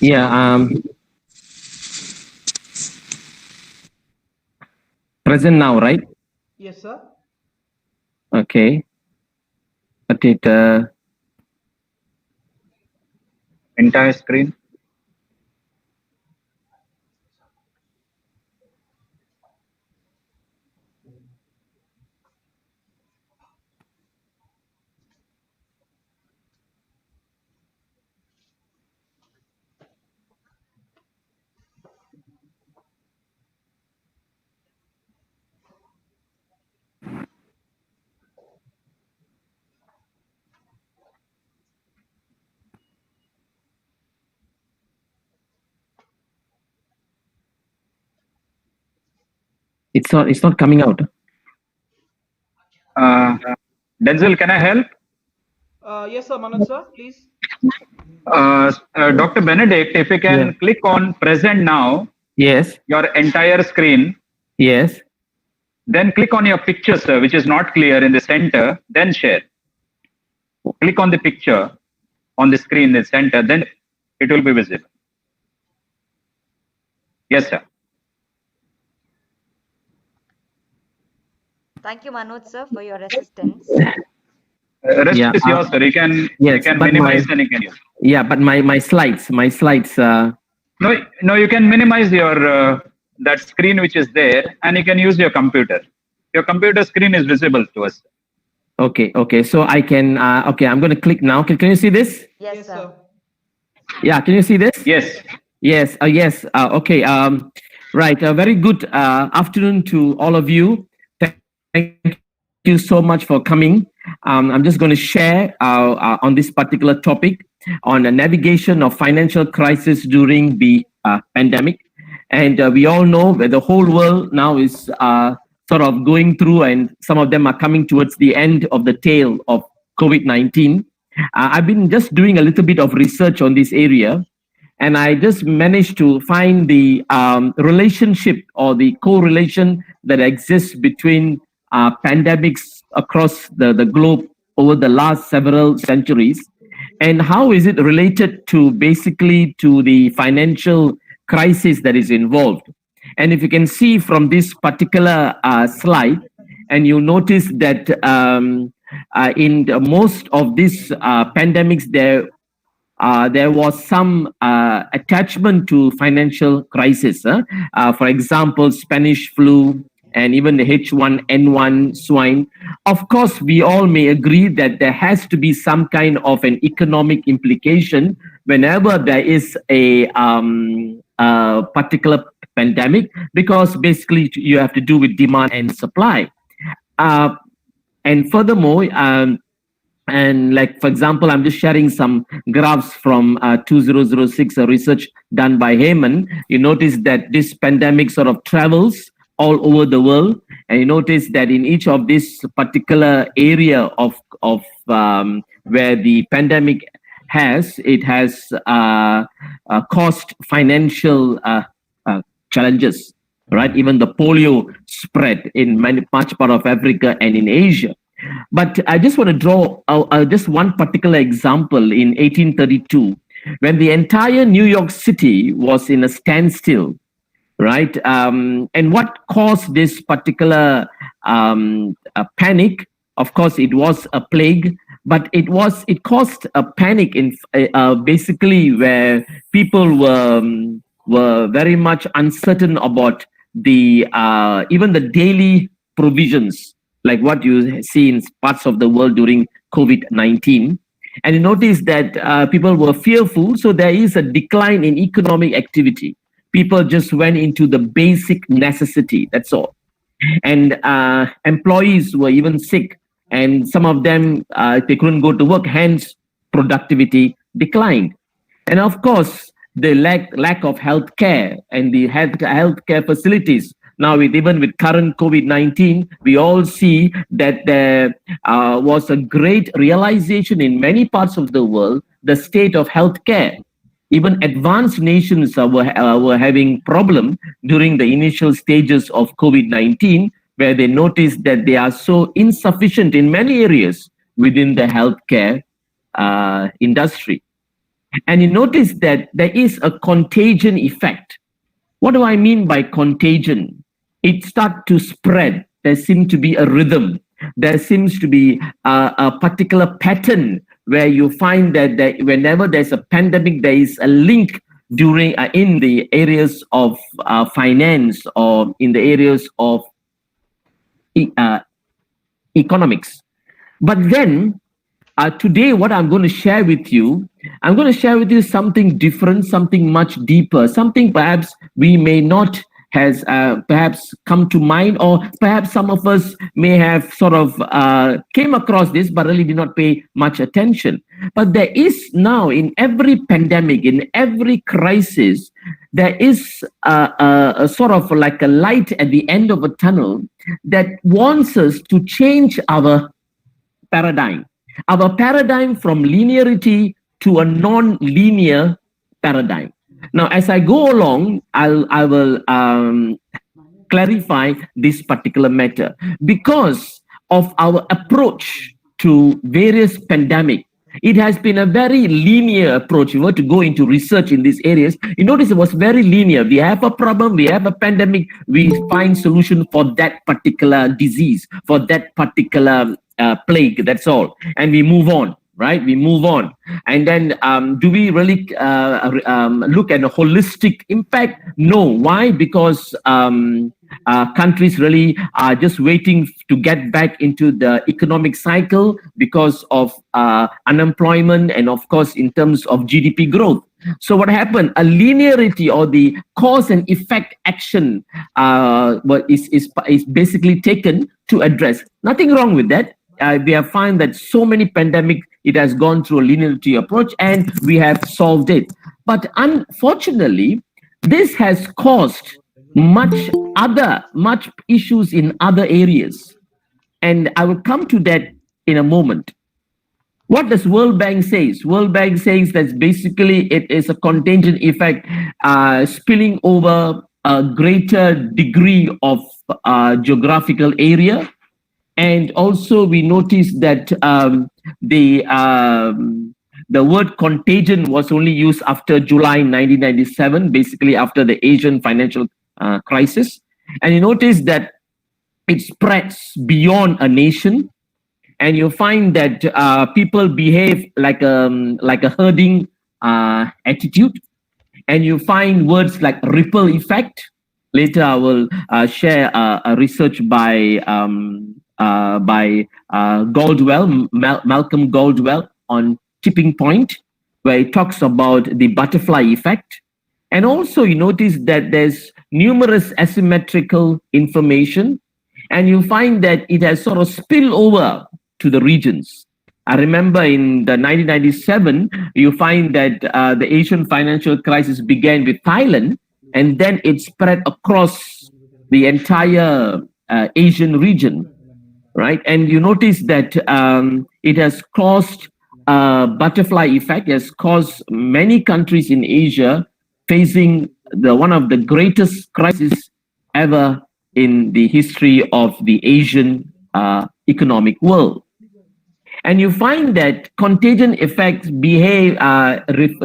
Yeah. Present now, right? Yes, sir. Okay. But it. Entire screen. It's not coming out. Denzel, can I help? Yes, sir, Manoj sir, please. Dr. Benedict, if you can click on present now, Yes. your entire screen, Yes. then click on your picture, sir, which is not clear in the center, then share. Click on the picture on the screen in the center, then it will be visible. Yes, sir. Thank you, Manoj sir, for your assistance. Rest is yours, sir. You can minimize and you can use. Yeah, but my slides. No, you can minimize your that screen which is there, and you can use your computer. Your computer screen is visible to us. Okay. So I can. Okay, I'm going to click now. Can you see this? Yes, sir. Yeah, can you see this? Yes. Yes. Yes. Okay. Right. Very good afternoon to all of you. Thank you so much for coming. I'm just going to share on this particular topic on the navigation of financial crisis during the pandemic. And we all know that the whole world now is sort of going through, and some of them are coming towards the end of the tail of COVID-19. I've been just doing a little bit of research on this area, and I just managed to find the relationship or the correlation that exists between pandemics across the globe over the last several centuries, and how is it related to basically to the financial crisis that is involved. And if you can see from this particular slide, and you notice that in most of these pandemics, there was some attachment to financial crisis. For example, Spanish flu and even the H1N1 swine. Of course, we all may agree that there has to be some kind of an economic implication whenever there is a particular pandemic, because basically you have to do with demand and supply. And furthermore, and like, for example, I'm just sharing some graphs from 2006, a research done by Heyman. You notice that this pandemic sort of travels all over the world. And you notice that in each of this particular area of where the pandemic has caused financial challenges, right? Even the polio spread in much part of Africa and in Asia. But I just want to draw just one particular example in 1832, when the entire New York City was in a standstill, right? And what caused this particular panic? Of course, it was a plague, but it caused a panic in basically where people were very much uncertain about the even the daily provisions, like what you see in parts of the world during COVID-19. And you notice that people were fearful, so there is a decline in economic activity. People just went into the basic necessity, that's all. And employees were even sick, and some of them, they couldn't go to work, hence productivity declined. And of course, the lack of healthcare and the healthcare facilities. Now, even with current COVID-19, we all see that there was a great realization in many parts of the world, the state of healthcare. Even advanced nations were having problem during the initial stages of COVID-19, where they noticed that they are so insufficient in many areas within the healthcare industry. And you notice that there is a contagion effect. What do I mean by contagion? It starts to spread. There seems to be a rhythm. There seems to be a particular pattern where you find that whenever there's a pandemic, there is a link during in the areas of finance or in the areas of economics. But then today, what I'm going to share with you, I'm going to share with you something different, something much deeper, something perhaps we may not has perhaps come to mind, or perhaps some of us may have sort of came across this but really did not pay much attention. But there is now, in every pandemic, in every crisis, there is a sort of like a light at the end of a tunnel that wants us to change our paradigm from linearity to a non-linear paradigm. Now, as I go along, I will clarify this particular matter. Because of our approach to various pandemic, it has been a very linear approach. If you were to go into research in these areas, you notice it was very linear. We have a problem, we have a pandemic, we find solution for that particular disease, for that particular plague, that's all. And we move on, right? We move on. And then do we really look at a holistic impact? No. Why? Because countries really are just waiting to get back into the economic cycle because of unemployment and, of course, in terms of GDP growth. So what happened? A linearity or the cause and effect action is basically taken to address. Nothing wrong with that. We have found that so many pandemic, it has gone through a linearity approach and we have solved it. But unfortunately, this has caused much issues in other areas. And I will come to that in a moment. What does World Bank says? World Bank says that basically it is a contagion effect spilling over a greater degree of geographical area. And also we noticed that the word contagion was only used after July 1997, basically after the Asian financial crisis. And you notice that it spreads beyond a nation. And you find that people behave like a herding attitude. And you find words like ripple effect. Later I will share a research by Goldwell, Malcolm Goldwell, on tipping point, where it talks about the butterfly effect. And also you notice that there's numerous asymmetrical information, and you find that it has sort of spilled over to the regions. I remember in the 1997, you find that the Asian financial crisis began with Thailand, and then it spread across the entire Asian region. Right, and you notice that it has caused a butterfly effect. It has caused many countries in Asia facing one of the greatest crises ever in the history of the Asian economic world. And you find that contagion effects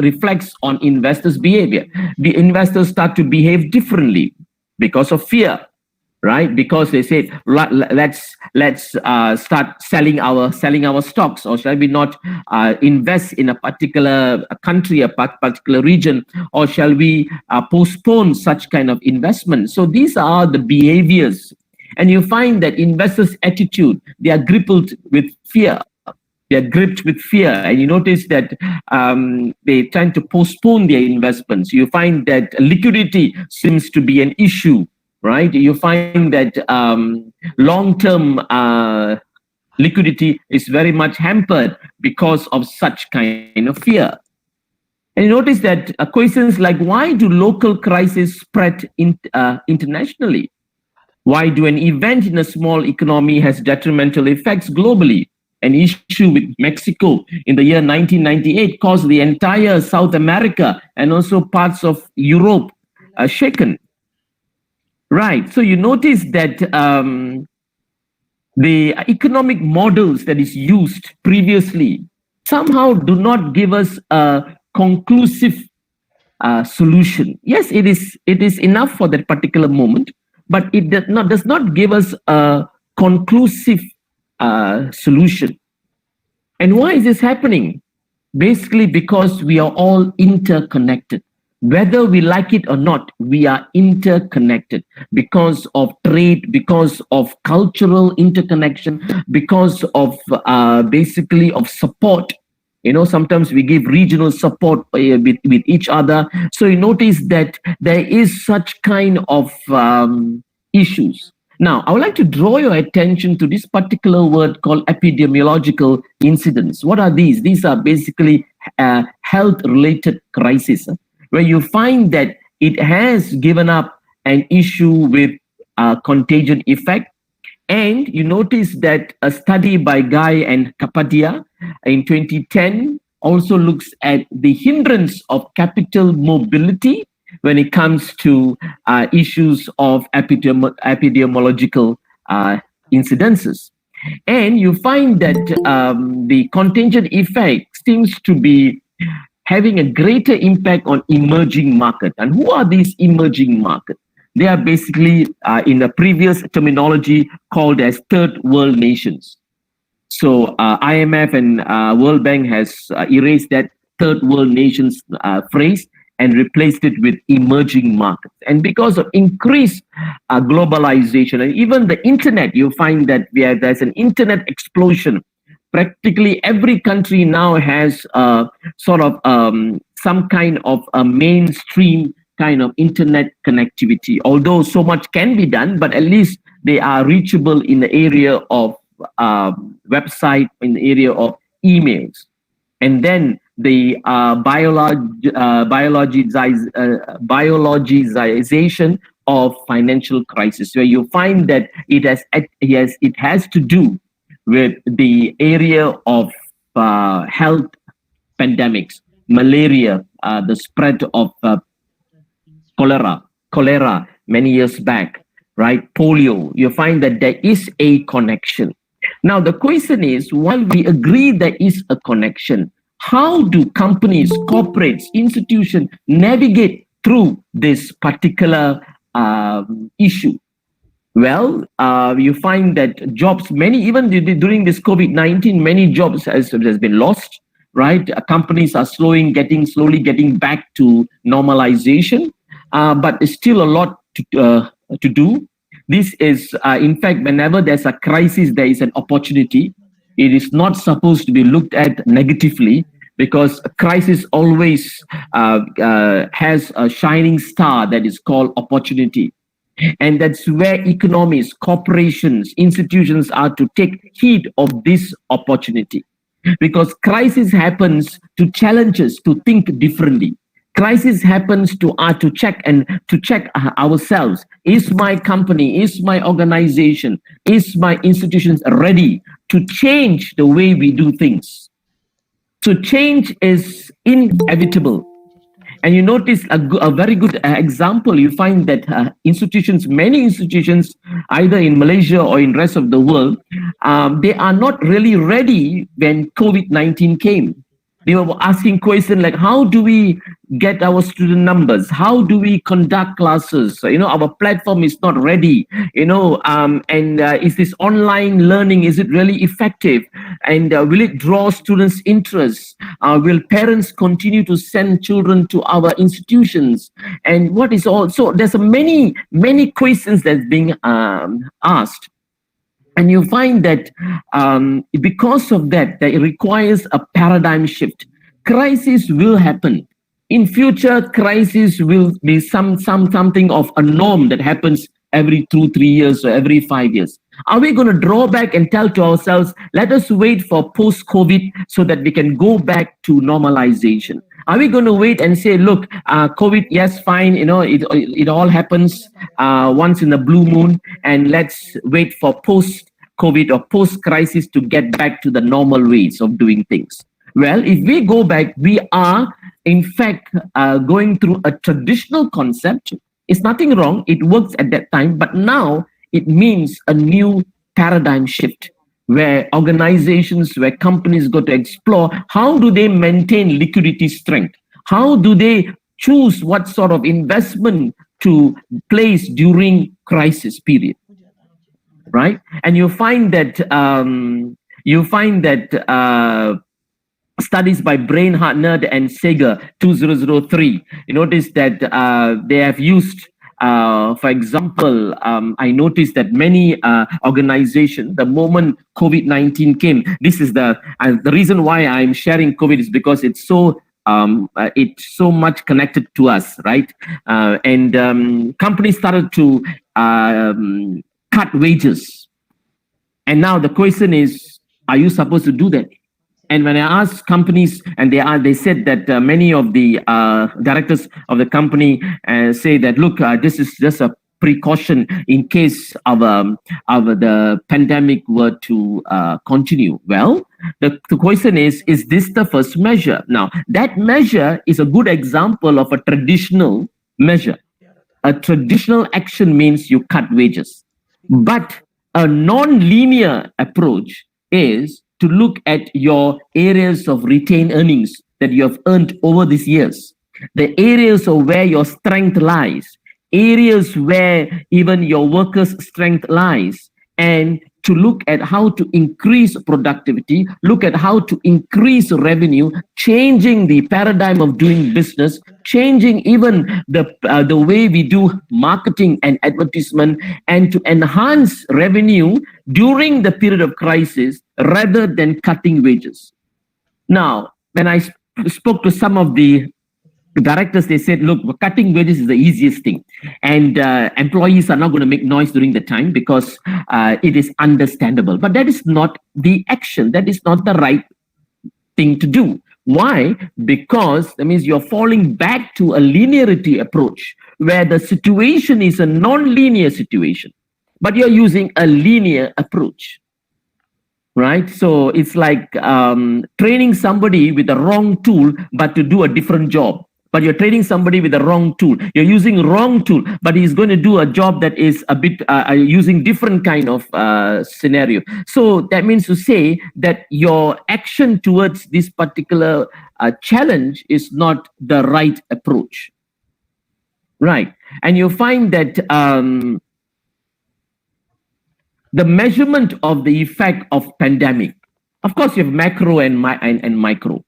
reflects on investors' behavior. The investors start to behave differently because of fear. Right, because they say let's start selling our stocks, or shall we not invest in a particular country, a particular region, or shall we postpone such kind of investment? So these are the behaviors, and you find that investors' attitude, they are gripped with fear. They are gripped with fear, and you notice that they tend to postpone their investments. You find that liquidity seems to be an issue. Right, you find that long-term liquidity is very much hampered because of such kind of fear. And you notice that questions like, why do local crises spread internationally? Why do an event in a small economy has detrimental effects globally? An issue with Mexico in the year 1998 caused the entire South America and also parts of Europe shaken. Right. So you notice that the economic models that is used previously somehow do not give us a conclusive solution. Yes, it is enough for that particular moment, but it does not give us a conclusive solution. And why is this happening? Basically because we are all interconnected. Whether we like it or not, we are interconnected because of trade, because of cultural interconnection, because of basically of support. You know, sometimes we give regional support with each other. So you notice that there is such kind of issues. Now, I would like to draw your attention to this particular word called epidemiological incidents. What are these? These are basically health-related crises, where you find that it has given up an issue with contagion effect. And you notice that a study by Guy and Kapadia in 2010 also looks at the hindrance of capital mobility when it comes to issues of epidemiological incidences. And you find that the contagion effect seems to be having a greater impact on emerging markets. And who are these emerging markets? They are basically, in the previous terminology, called as third world nations. So IMF and World Bank has erased that third world nations phrase and replaced it with emerging markets. And because of increased globalization and even the internet, you find that there's an internet explosion. Practically every country now has sort of some kind of a mainstream kind of internet connectivity. Although so much can be done, but at least they are reachable in the area of website, in the area of emails. And then the biologization of financial crisis, where you find that it has to do with the area of health pandemics, malaria, the spread of cholera many years back, right? Polio. You find that there is a connection. Now, the question is, while we agree there is a connection, how do companies, corporates, institutions navigate through this particular issue? Well, you find that jobs, even during this COVID-19, many jobs has been lost, right? Companies are slowly getting back to normalization, but there's still a lot to do. This is, in fact, whenever there's a crisis, there is an opportunity. It is not supposed to be looked at negatively, because a crisis always has a shining star that is called opportunity. And that's where economies, corporations, institutions are to take heed of this opportunity. Because crisis happens to challenge us to think differently. Crisis happens to check ourselves. Is my company, is my organization, is my institutions ready to change the way we do things? So change is inevitable. And you notice a very good example. You find that many institutions, either in Malaysia or in rest of the world, they are not really ready when COVID-19 came. They were asking questions like, how do we get our student numbers? How do we conduct classes? Our platform is not ready. Is this online learning, is it really effective? And will it draw students' interest? Will parents continue to send children to our institutions? And what is all? So there's many questions that's being asked. And you find that because of that it requires a paradigm shift. Crisis will happen. In future, crisis will be something of a norm that happens every 2-3 years or every 5 years. Are we going to draw back and tell to ourselves, let us wait for post-COVID so that we can go back to normalization? Are we going to wait and say, look, COVID, yes, fine, it all happens once in a blue moon, and let's wait for post-COVID or post-crisis to get back to the normal ways of doing things? Well, if we go back, we are, in fact, going through a traditional concept. It's nothing wrong. It works at that time. But now it means a new paradigm shift, where organizations, where companies go to explore how do they maintain liquidity strength? How do they choose what sort of investment to place during crisis period? Right? And you find that studies by Brain Hartnett and Sager 2003, you notice that they have used, for example, I noticed that many organizations, the moment COVID-19 came, this is the reason why I'm sharing COVID is because it's so much connected to us, right? And companies started to cut wages. And now the question is, are you supposed to do that? And when I asked companies, and they said that many of the directors of the company say that, look, this is just a precaution in case of the pandemic were to continue. Well, the question is this the first measure? Now, that measure is a good example of a traditional measure. A traditional action means you cut wages. But a non-linear approach is to look at your areas of retained earnings that you have earned over these years, the areas of where your strength lies, areas where even your workers' strength lies, and to look at how to increase productivity, look at how to increase revenue, changing the paradigm of doing business, changing even the way we do marketing and advertisement, and to enhance revenue during the period of crisis rather than cutting wages. Now, when I spoke to some of the directors, they said, look, cutting wages is the easiest thing. And employees are not going to make noise during the time because it is understandable. But that is not the action. That is not the right thing to do. Why? Because that means you're falling back to a linearity approach where the situation is a non-linear situation, but you're using a linear approach. Right? So it's like training somebody with the wrong tool, but to do a different job. But you're training somebody with the wrong tool. You're using wrong tool, but he's going to do a job that is a bit using different kind of scenario. So that means to say that your action towards this particular challenge is not the right approach. Right. And you find that the measurement of the effect of pandemic, of course, you have macro and micro.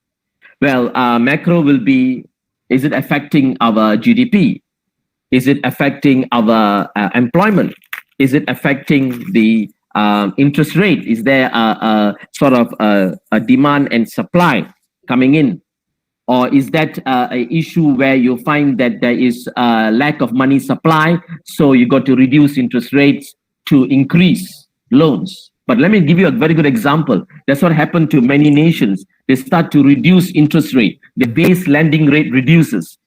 Well, macro will be, is it affecting our GDP? Is it affecting our employment? Is it affecting the interest rate? Is there a sort of a demand and supply coming in? Or is that an issue where you find that there is a lack of money supply, so you got to reduce interest rates to increase loans? But let me give you a very good example. That's what happened to many nations. They start to reduce interest rate. The base lending rate reduces.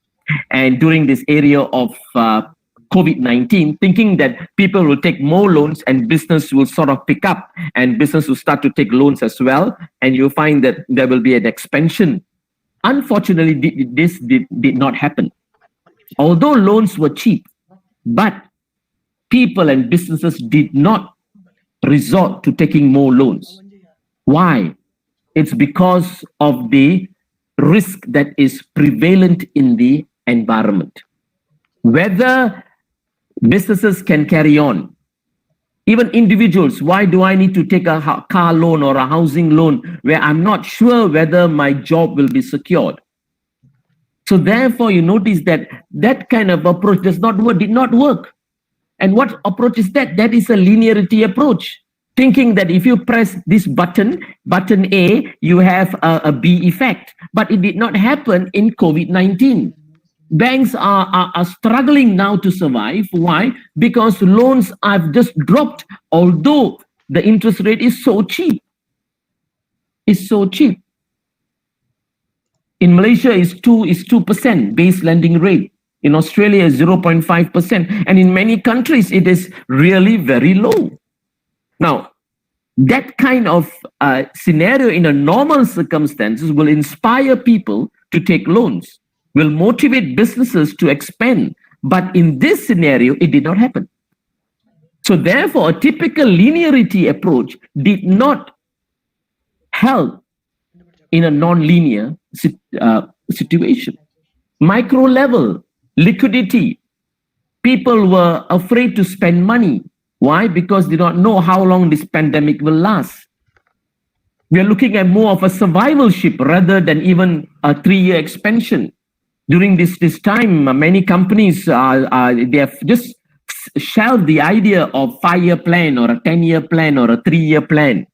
And during this area of COVID-19, thinking that people will take more loans and business will sort of pick up and business will start to take loans as well. And you'll find that there will be an expansion. Unfortunately, this did not happen. Although loans were cheap, but people and businesses did not resort to taking more loans. Why? It's because of the risk that is prevalent in the environment. Whether businesses can carry on, even individuals, why do I need to take a car loan or a housing loan where I'm not sure whether my job will be secured? So therefore, you notice that that kind of approach did not work. And what approach is that? That is a linearity approach. Thinking that if you press this button A, you have a B effect. But it did not happen in COVID-19. Banks are struggling now to survive. Why? Because loans have just dropped, although the interest rate is so cheap. It's so cheap. In Malaysia, is 2% base lending rate. In Australia, 0.5%. And in many countries, it is really very low. Now, that kind of scenario in a normal circumstances will inspire people to take loans, will motivate businesses to expand. But in this scenario, it did not happen. So therefore, a typical linearity approach did not help in a non-linear situation. Micro level, liquidity. People were afraid to spend money. Why? Because they don't know how long this pandemic will last. We are looking at more of a survivalship rather than even a 3-year expansion. During this time, many companies they have just shelved the idea of 5-year plan or a 10-year plan or a 3-year plan.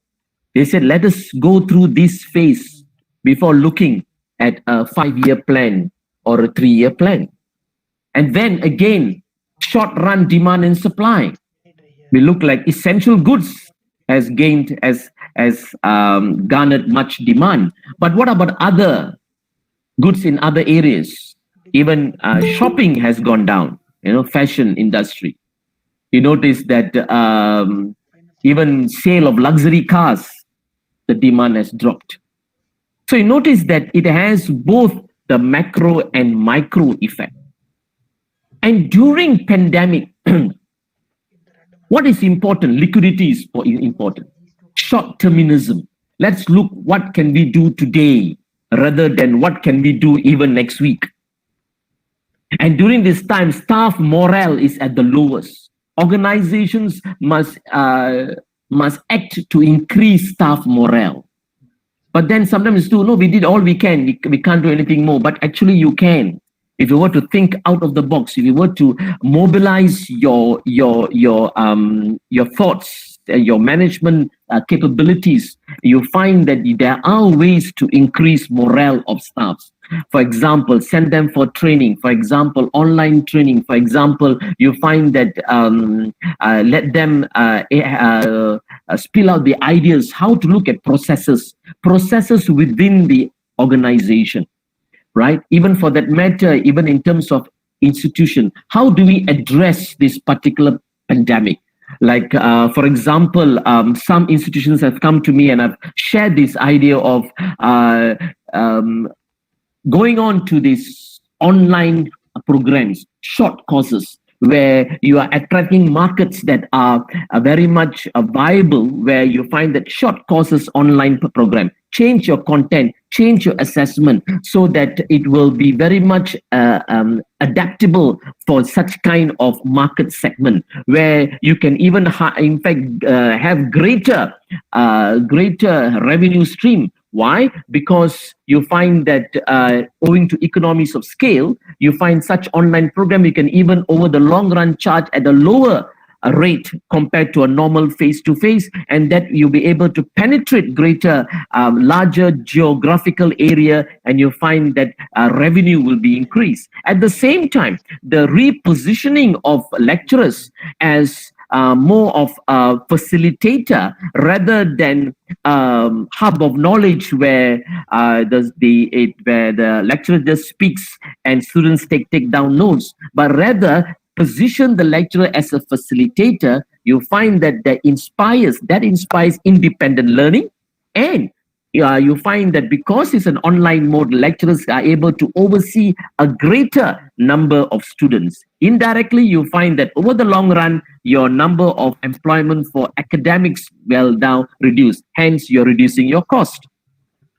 They said, let us go through this phase before looking at a 5-year plan or a 3-year plan. And then again, short run demand and supply. We look like essential goods has gained, has garnered much demand. But what about other goods in other areas? Even shopping has gone down, fashion industry. You notice that even sale of luxury cars, the demand has dropped. So you notice that it has both the macro and micro effect. And during pandemic, what is important? Liquidity is important. Short-termism. Let's look what can we do today rather than what can we do even next week. And during this time, staff morale is at the lowest. Organizations must act to increase staff morale. But then sometimes we did all we can. We can't do anything more. But actually you can. If you were to think out of the box, if you were to mobilize your thoughts, your management capabilities, you find that there are ways to increase morale of staff. For example, send them for training. For example, online training. For example, you find that let them spill out the ideas, how to look at processes within the organization, right? Even for that matter, even in terms of institution, how do we address this particular pandemic? Like, for example, some institutions have come to me and I've shared this idea of going on to these online programs, short courses, where you are attracting markets that are very much viable, where you find that short courses online program, change your content, change your assessment so that it will be very much adaptable for such kind of market segment, where you can even in fact have greater revenue stream. Why? Because you find that owing to economies of scale, you find such online program you can even over the long run charge at a lower rate compared to a normal face-to-face, and that you'll be able to penetrate greater, larger geographical area, and you find that revenue will be increased. At the same time, the repositioning of lecturers as more of a facilitator rather than hub of knowledge where the lecturer just speaks and students take down notes, but rather position the lecturer as a facilitator. You find that inspires independent learning, and you find that because it's an online mode, lecturers are able to oversee a greater number of students. Indirectly, you find that over the long run, your number of employment for academics will now reduce. Hence, you're reducing your cost.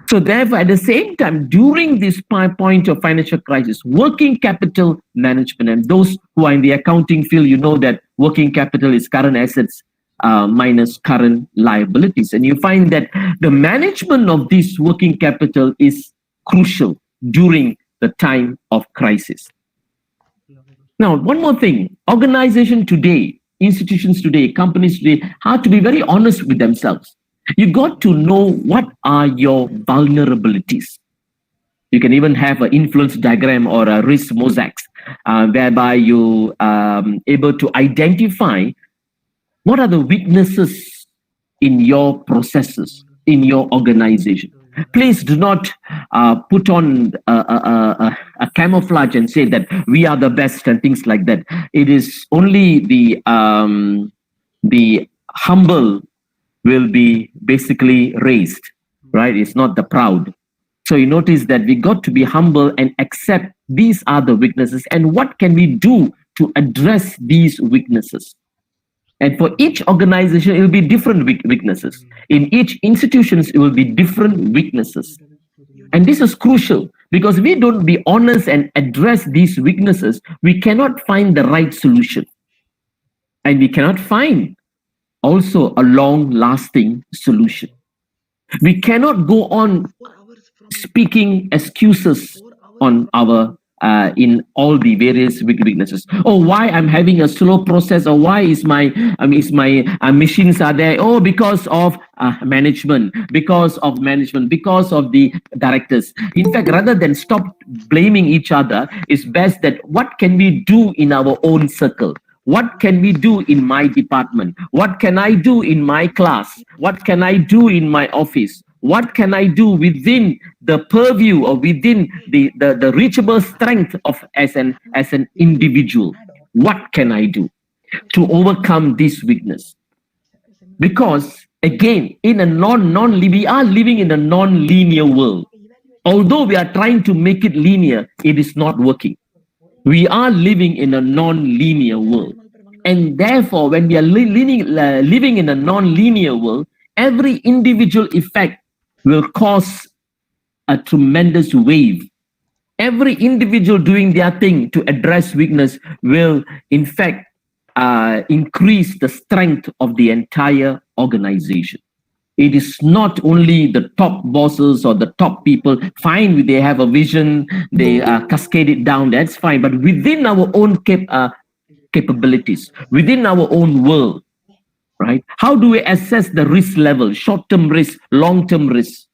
So therefore, at the same time, during this point of financial crisis, working capital management, and those who are in the accounting field, you know that working capital is current assets minus current liabilities. And you find that the management of this working capital is crucial during the time of crisis. Now, one more thing, organization today, institutions today, companies today have to be very honest with themselves. You got to know what are your vulnerabilities. You can even have an influence diagram or a risk mosaics, whereby you able to identify what are the weaknesses in your processes, in your organization. Please do not put on a camouflage and say that we are the best and things like that. It is only the humble will be basically raised, right? It's not the proud. So you notice that we got to be humble and accept these are the weaknesses, and what can we do to address these weaknesses. And for each organization, it will be different weaknesses. In each institution, it will be different weaknesses. And this is crucial Because we don't be honest and address these weaknesses, we cannot find the right solution. And we cannot find also a long-lasting solution. We cannot go on speaking excuses on our in all the various weaknesses. Oh, why I'm having a slow process, or why is my machines are there? Oh, because of management, because of the directors. In fact, rather than stop blaming each other, it's best that what can we do in our own circle? What can we do in my department? What can I do in my class? What can I do in my office? What can I do within the purview or within the reachable strength of as an individual? What can I do to overcome this weakness? Because again, in a we are living in a non-linear world. Although we are trying to make it linear, it is not working. We are living in a non-linear world. And therefore, when we are living in a non-linear world, every individual effect will cause a tremendous wave. Every individual doing their thing to address weakness will, in fact, increase the strength of the entire organization. It is not only the top bosses or the top people. Fine, they have a vision, they cascade it down, that's fine. But within our own capabilities, within our own world, right? How do we assess the risk level, short-term risk, long-term risk?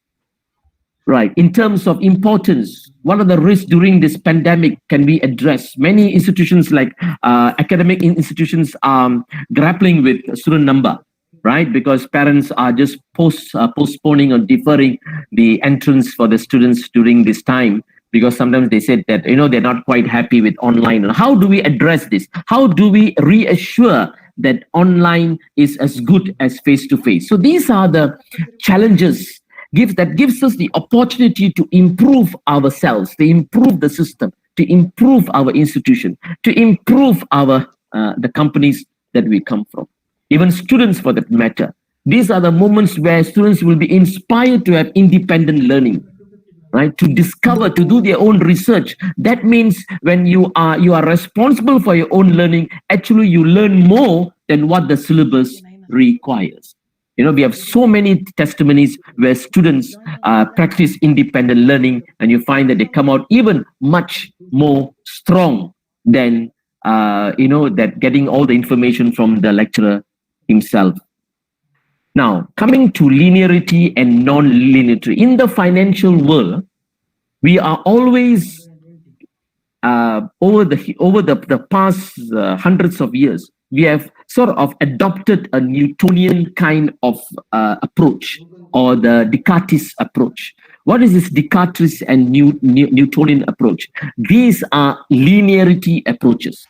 Right, in terms of importance, what are the risks during this pandemic can be addressed? Many institutions like academic institutions are grappling with student number, right? Because parents are just postponing or deferring the entrance for the students during this time, because sometimes they said that, they're not quite happy with online. How do we address this? How do we reassure that online is as good as face-to-face? So these are the challenges that gives us the opportunity to improve ourselves, to improve the system, to improve our institution, to improve our the companies that we come from. Even students, for that matter. These are the moments where students will be inspired to have independent learning, right? To discover, to do their own research. That means when you are responsible for your own learning, actually you learn more than what the syllabus requires. We have so many testimonies where students practice independent learning, and you find that they come out even much more strong than, that getting all the information from the lecturer himself. Now, coming to linearity and non-linearity. In the financial world, we are always, over the past hundreds of years, we have sort of adopted a Newtonian kind of approach, or the Descartes approach. What is this Descartes and Newtonian approach? These are linearity approaches.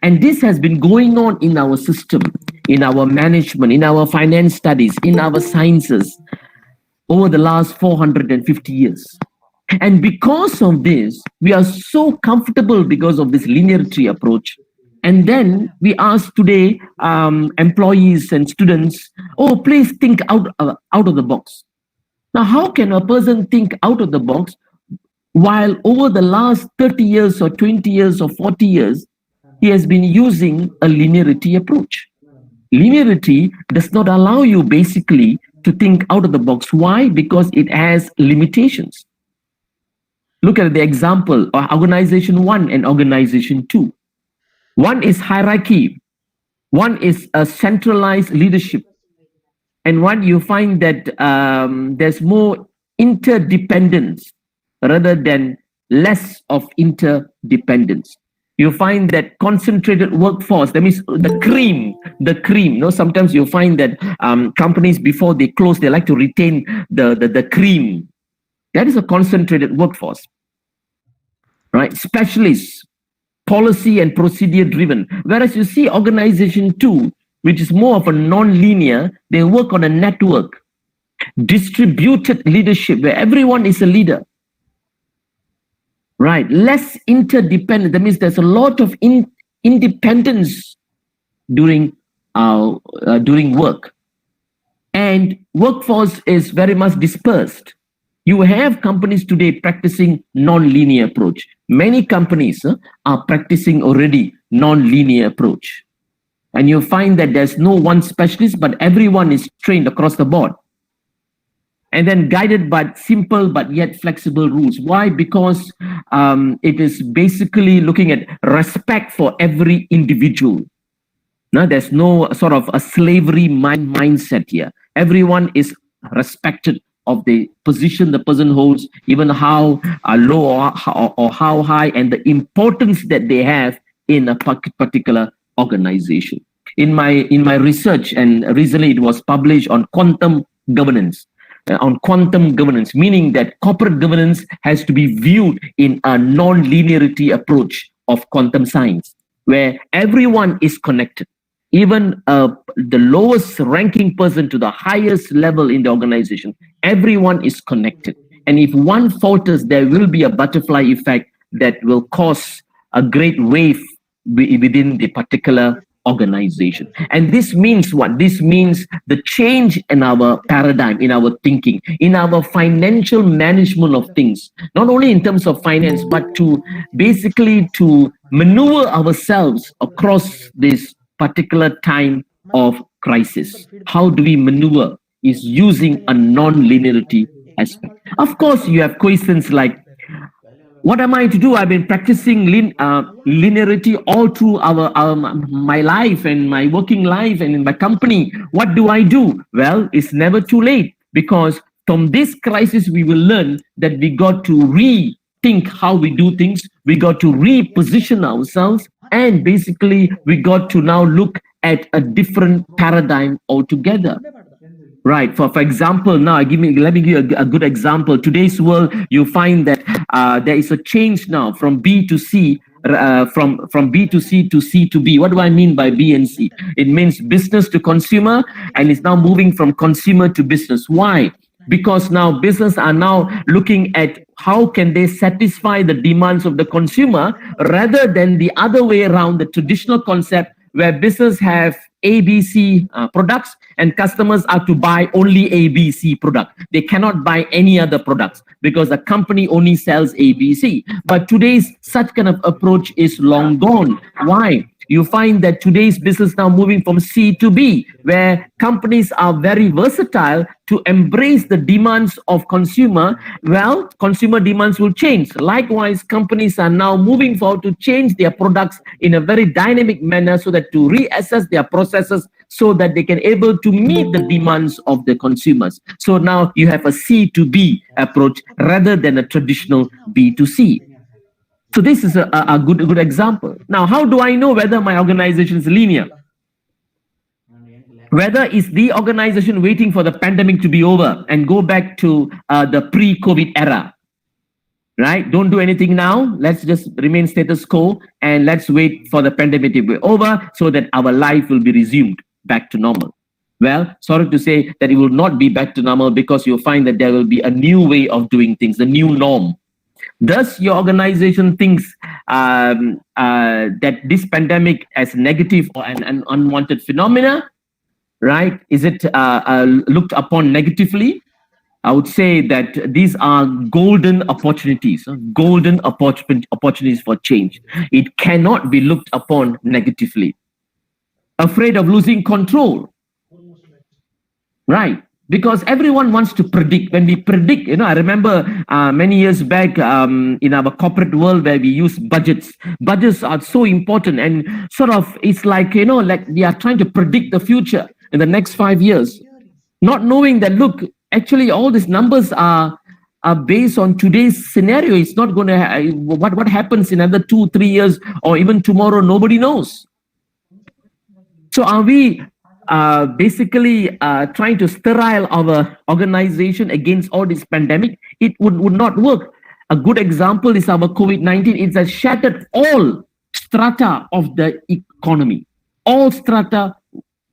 And this has been going on in our system, in our management, in our finance studies, in our sciences over the last 450 years. And because of this, we are so comfortable because of this linearity approach. And then we ask today employees and students, oh, please think out of the box. Now, how can a person think out of the box while over the last 30 years or 20 years or 40 years, he has been using a linearity approach? Linearity does not allow you basically to think out of the box. Why? Because it has limitations. Look at the example of organization 1 and organization 2. One is hierarchy, one is a centralized leadership, and one you find that there's more interdependence rather than less of interdependence. You find that concentrated workforce, that means the cream. Sometimes you find that companies, before they close, they like to retain the cream. That is a concentrated workforce, right? Specialists, policy and procedure driven. Whereas you see organization 2, which is more of a non-linear, they work on a network, distributed leadership, where everyone is a leader, right? Less interdependent. That means there's a lot of independence during work. And workforce is very much dispersed. You have companies today practicing non-linear approach. Many companies are practicing already non-linear approach. And you find that there's no one specialist, but everyone is trained across the board. And then guided by simple but yet flexible rules. Why? Because it is basically looking at respect for every individual. Now, there's no sort of a slavery mindset here. Everyone is respected of the position the person holds, even how low or how high, and the importance that they have in a particular organization. In my research, and recently it was published on quantum governance, meaning that corporate governance has to be viewed in a non-linearity approach of quantum science, where everyone is connected. Even the lowest ranking person to the highest level in the organization, everyone is connected. And if one falters, there will be a butterfly effect that will cause a great wave within the particular organization. And this means what? This means the change in our paradigm, in our thinking, in our financial management of things, not only in terms of finance, but to basically to maneuver ourselves across this particular time of crisis. How do we maneuver? Is using a non-linearity aspect. Of course, you have questions like, what am I to do? I've been practicing linearity all through my life and my working life and in my company. What do I do? Well, it's never too late, because from this crisis, we will learn that we got to rethink how we do things. We got to reposition ourselves, and basically we got to now look at a different paradigm altogether. Right. For example, now let me give you a good example. Today's world, you find that there is a change now from B to C, from B to C to C to B. What do I mean by B and C? It means business to consumer, and it's now moving from consumer to business. Why? Because now business are now looking at how can they satisfy the demands of the consumer, rather than the other way around, the traditional concept where business have ABC products and customers are to buy only ABC product. They cannot buy any other products because the company only sells ABC. But today's such kind of approach is long gone. Why? You find that today's business now moving from C to B, where companies are very versatile to embrace the demands of consumer. Well, consumer demands will change. Likewise, companies are now moving forward to change their products in a very dynamic manner, so that to reassess their processes so that they can able to meet the demands of the consumers. So now you have a C to B approach rather than a traditional B to C. So this is a good example. Now, how do I know whether my organization is linear? Whether is the organization waiting for the pandemic to be over and go back to the pre-COVID era? Right? Don't do anything now. Let's just remain status quo and let's wait for the pandemic to be over so that our life will be resumed back to normal. Well, sorry to say that it will not be back to normal, because you'll find that there will be a new way of doing things, the new norm. Does your organization thinks that this pandemic as negative or an unwanted phenomena, right? Is it looked upon negatively? I would say that these are golden opportunities for change. It cannot be looked upon negatively. Afraid of losing control, right? Because everyone wants to predict. When we predict, I remember many years back in our corporate world where we use budgets. Budgets are so important, and sort of it's like, like we are trying to predict the future in the next 5 years, not knowing that, look, actually all these numbers are based on today's scenario. It's not going to, what happens in another 2-3 years or even tomorrow, nobody knows. So are we basically trying to sterile our organization against all this pandemic? It would not work. A good example is our COVID-19. It has shattered all strata of the economy. All strata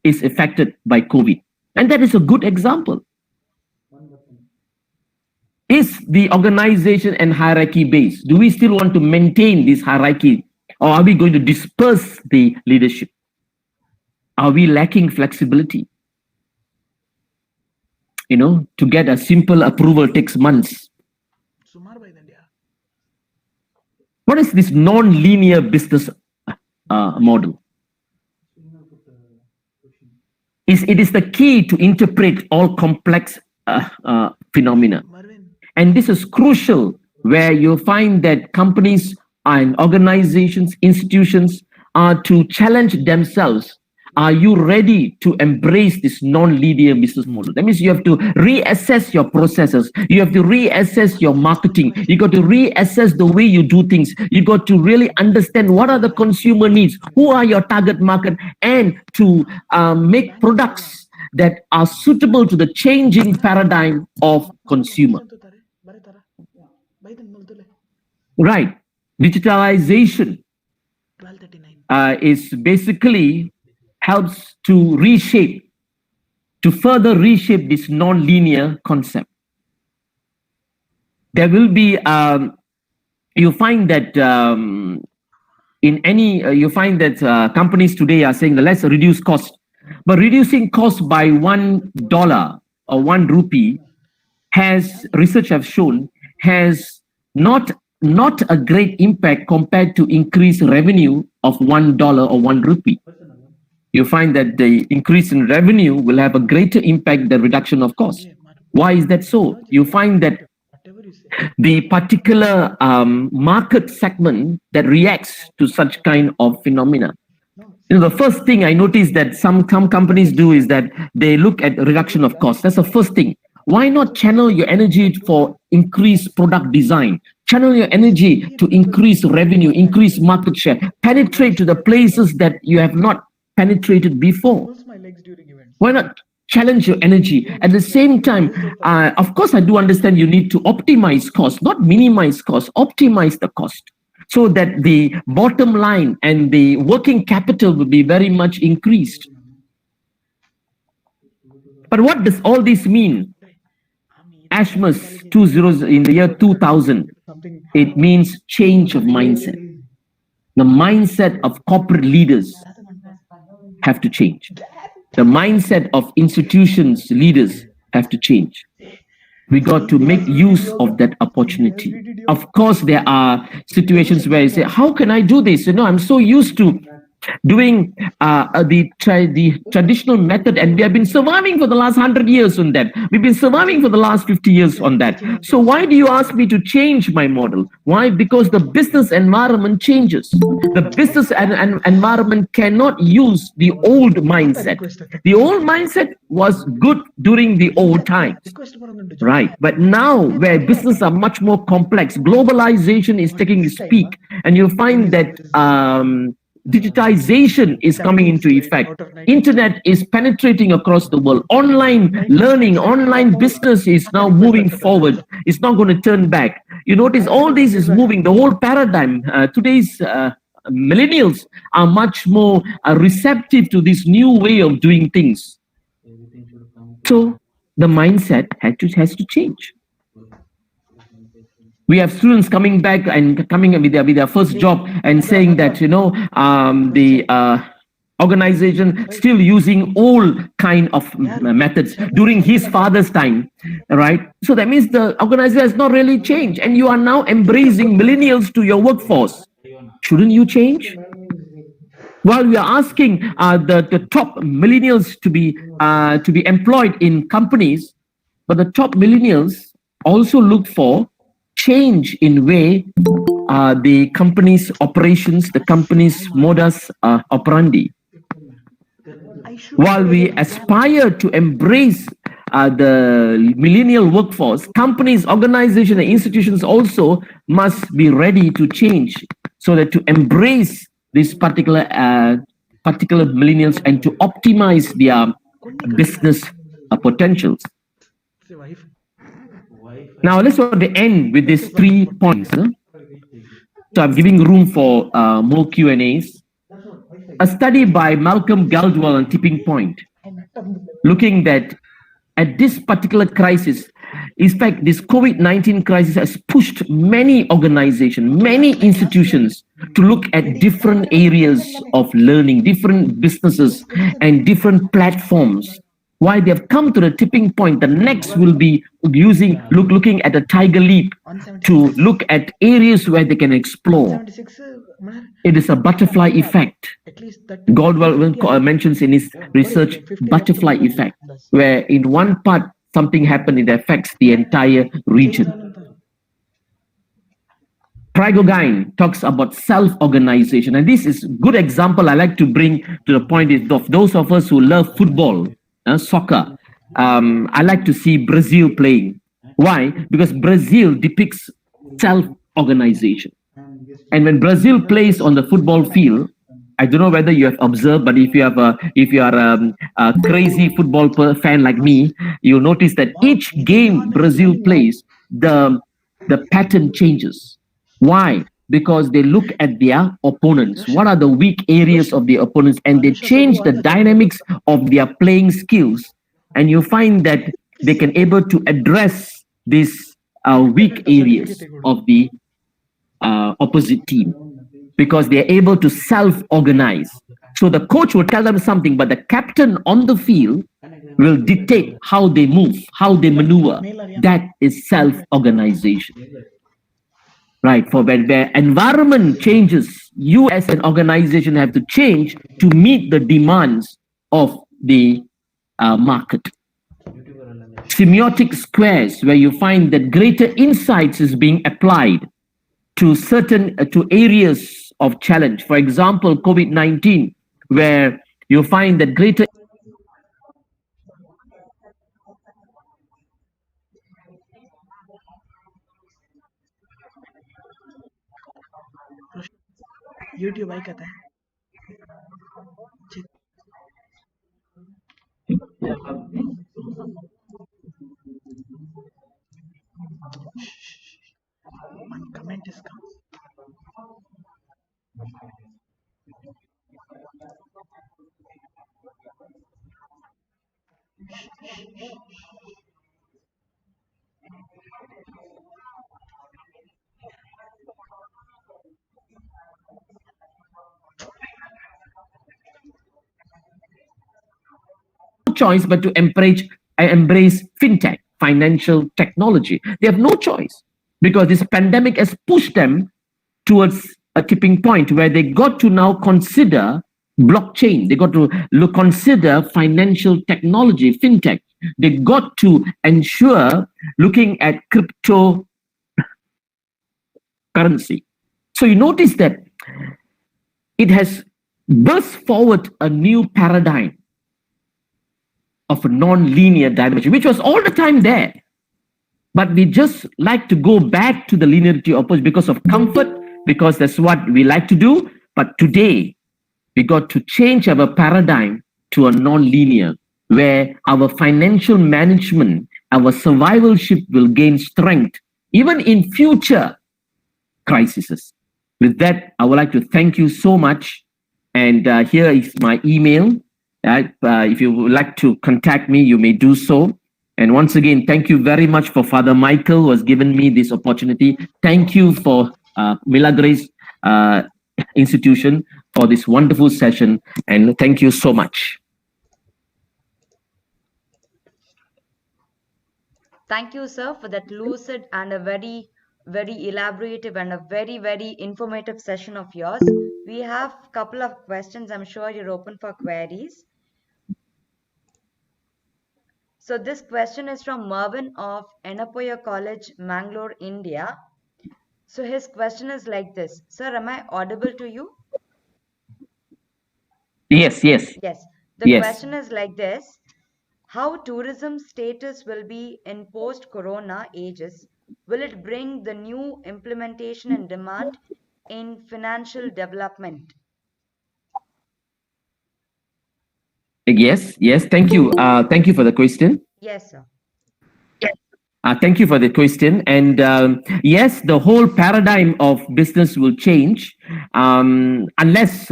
is affected by COVID. And that is a good example. Is the organization and hierarchy based? Do we still want to maintain this hierarchy, or are we going to disperse the leadership? Are we lacking flexibility? to get a simple approval takes months. What is this non-linear business model? It is the key to interpret all complex phenomena. And this is crucial, where you find that companies and organizations, institutions are to challenge themselves. Are you ready to embrace this non-linear business model? That means you have to reassess your processes. You have to reassess your marketing. You got to reassess the way you do things. You got to really understand what are the consumer needs, who are your target market, and to make products that are suitable to the changing paradigm of consumer. Right. Digitalization is basically helps to further reshape this non-linear concept. There will be, you find that companies today are saying, let's reduce cost. But reducing cost by $1 or 1 rupee research have shown, has not a great impact compared to increased revenue of $1 or 1 rupee. You find that the increase in revenue will have a greater impact than reduction of cost. Why is that so? You find that the particular market segment that reacts to such kind of phenomena. The first thing I noticed that some companies do is that they look at reduction of cost. That's the first thing. Why not channel your energy for increased product design? Channel your energy to increase revenue, increase market share, penetrate to the places that you have not penetrated before. Why not challenge your energy? At the same time, of course, I do understand you need to optimize cost, not minimize cost, optimize the cost, so that the bottom line and the working capital will be very much increased. But what does all this mean? Ashmus in the year 2000, it means change of mindset. The mindset of corporate leaders have to change. The mindset of institutions, leaders have to change. We got to make use of that opportunity. Of course, there are situations where you say, how can I do this? I'm so used to doing the traditional method, and we have been surviving for the last 100 years on that. We've been surviving for the last 50 years on that. So why do you ask me to change my model? Why? Because the business environment changes. The business environment cannot use the old mindset. The old mindset was good during the old times, right? But now, where business are much more complex, globalization is taking its peak, and you find that digitization is coming into effect. Internet is penetrating across the world. Online learning, online business is now moving forward. It's not going to turn back. You notice all this is moving, the whole paradigm. Today's millennials are much more receptive to this new way of doing things. So the mindset has to change. We have students coming back and coming with their first job and saying that, the organization still using old kind of methods during his father's time, right? So that means the organization has not really changed, and you are now embracing millennials to your workforce. Shouldn't you change? While we are asking the top millennials to be employed in companies, but the top millennials also look for change in way the company's operations, the company's modus operandi. While we aspire to embrace the millennial workforce, companies, organizations, and institutions also must be ready to change, so that to embrace these particular millennials and to optimize their business potentials. Now let's sort of end with these 3 points. So I'm giving room for more Q&As. A study by Malcolm Gladwell on Tipping Point, looking at this particular crisis. In fact, this COVID-19 crisis has pushed many organizations, many institutions to look at different areas of learning, different businesses and different platforms Why they have come to the tipping point. The next will be looking at a tiger leap to 176. look at areas where they can explore. 176. It is a butterfly effect. At least that Godwell mentions in his research butterfly effect, where in one part something happened, it affects the entire region. Prigogine talks about self-organization, and this is good example I like to bring to the point is of those of us who love football, soccer. I like to see Brazil playing. Why? Because Brazil depicts self-organization. And when Brazil plays on the football field, I don't know whether you have observed, but if you are a crazy football fan like me, you'll notice that each game Brazil plays, the pattern changes. Why? Because they look at their opponents. What are the weak areas of the opponents? And they change the dynamics of their playing skills. And you find that they can able to address these weak areas of the opposite team, because they're able to self-organize. So the coach will tell them something, but the captain on the field will dictate how they move, how they maneuver. That is self-organization. Right, for when the environment changes, you as an organization have to change to meet the demands of the market. Semiotic squares, where you find that greater insights is being applied to certain to areas of challenge. For example, COVID-19, where you find that greater YouTube आई कहता है one comment is come. choice but to embrace fintech, financial technology. They have no choice, because this pandemic has pushed them towards a tipping point where they got to now consider blockchain. They got to consider financial technology, fintech. They got to ensure looking at cryptocurrency. So you notice that it has burst forward a new paradigm of a non-linear dimension, which was all the time there. But we just like to go back to the linearity opposite because of comfort, because that's what we like to do. But today, we got to change our paradigm to a non-linear, where our financial management, our survivalship will gain strength, even in future crises. With that, I would like to thank you so much. And here is my email. If you would like to contact me, you may do so. And once again, thank you very much for Father Michael, who has given me this opportunity. Thank you for Milagres Institution for this wonderful session. And thank you so much. Thank you, sir, for that lucid and a very, very elaborative and a very, very informative session of yours. We have a couple of questions. I'm sure you're open for queries. So this question is from Mervyn of Ennapoya College, Mangalore, India. So his question is like this. Sir, am I audible to you? Yes, yes. Yes. The Yes. question is like this. How tourism status will be in post-corona ages? Will it bring the new implementation and demand in financial development? Yes, yes. Thank you. Thank you for the question. Yes, sir. Thank you for the question. And yes, the whole paradigm of business will change unless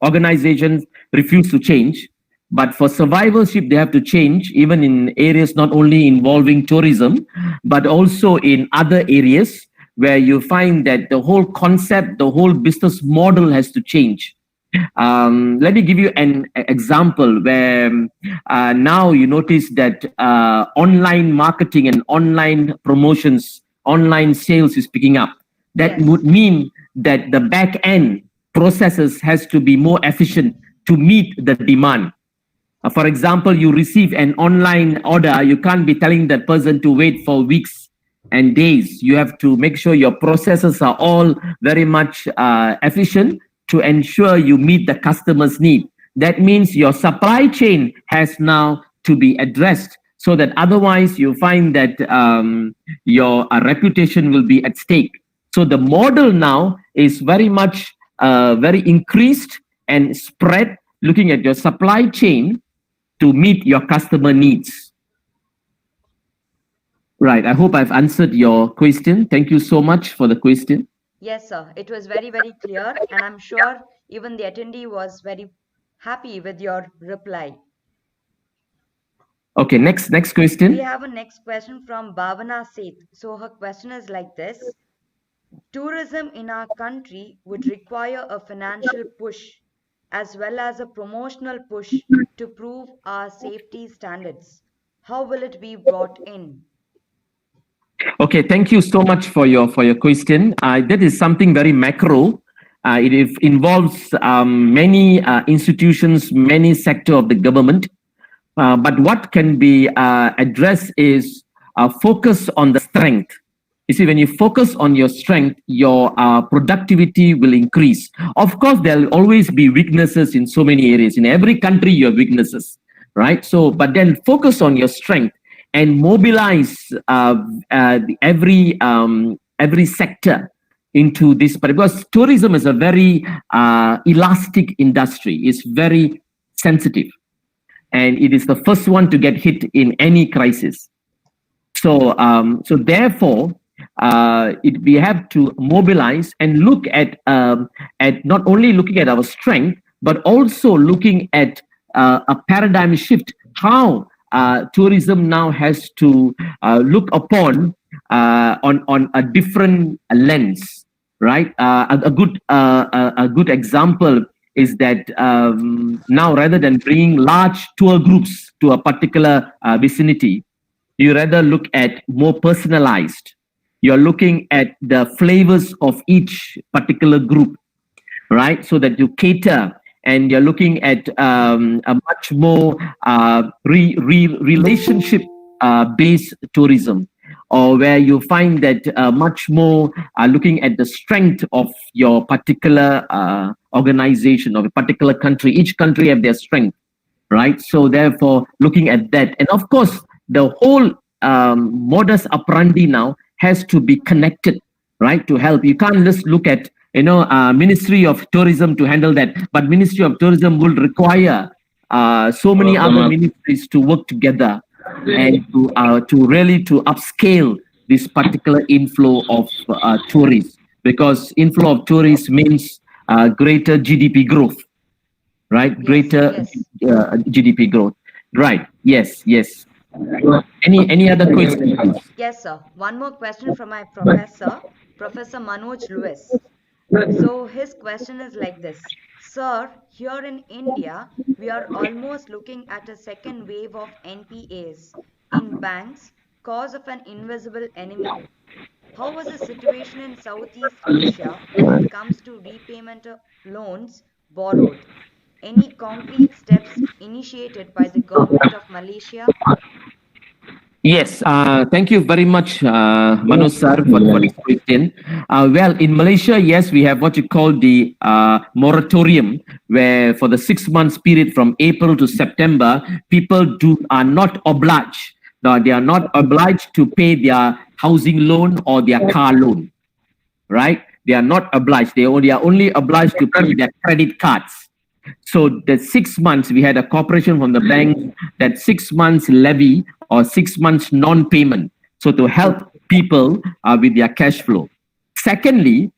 organizations refuse to change. But for survivalship, they have to change, even in areas not only involving tourism, but also in other areas where you find that the whole concept, the whole business model has to change. Let me give you an example where now you notice that online marketing and online promotions, online sales is picking up. That Yes. would mean that the back end processes has to be more efficient to meet the demand. For example, you receive an online order, you can't be telling that person to wait for weeks and days. You have to make sure your processes are all very much efficient to ensure you meet the customer's need. That means your supply chain has now to be addressed, so that otherwise you find that your reputation will be at stake. So the model now is very much very increased and spread, looking at your supply chain to meet your customer needs. Right. I hope I've answered your question. Thank you so much for the question. Yes, sir. It was very, very clear, and I'm sure even the attendee was very happy with your reply. Okay, next We question. have a next question from Bhavana Seth. So her question is like this. Tourism in our country would require a financial push as well as a promotional push to prove our safety standards. How will it be brought in? Okay, thank you so much for your question. That is something very macro. It involves many institutions, many sector of the government. But what can be addressed is focus on the strength. You see, when you focus on your strength, your productivity will increase. Of course, there will always be weaknesses in so many areas. In every country, you have weaknesses, right? So, but then focus on your strength and mobilize every sector into this. Because tourism is a very elastic industry. It's very sensitive, and it is the first one to get hit in any crisis. So, therefore, we have to mobilize and look at not only looking at our strength, but also looking at a paradigm shift. How tourism now has to look upon on a different lens, right? A good example is that now, rather than bringing large tour groups to a particular vicinity, you rather look at more personalized. You're looking at the flavors of each particular group, right? So that you cater, and you're looking at a much more relationship based tourism, or where you find that much more looking at the strength of your particular organization or a particular country. Each country have their strength, right? So therefore, looking at that, and of course, the whole modus operandi now has to be connected, right? To help. You can't just look at Ministry of Tourism to handle that, but Ministry of Tourism will require so many other ministries to work together and to really to upscale this particular inflow of tourists, because inflow of tourists means greater GDP growth, right? Yes, Greater yes. GDP growth, right? Yes. Any other questions? Yes, sir. One more question from my professor, Professor Manoj Lewis. So his question is like this. Sir, here in India, we are almost looking at a second wave of NPAs in banks cause of an invisible enemy. How was the situation in Southeast Asia when it comes to repayment of loans borrowed? Any concrete steps initiated by the government of Malaysia? Yes, thank you very much, Manoj sir, for this question. Well, in Malaysia, yes, we have what you call the moratorium, where for the 6 months period from April to September, people are not obliged. They are not obliged to pay their housing loan or their car loan, right? They are not obliged. They are only obliged to pay their credit cards. So the 6 months, we had a cooperation from the bank that 6 months levy or 6 months non-payment. So to help people with their cash flow. Secondly,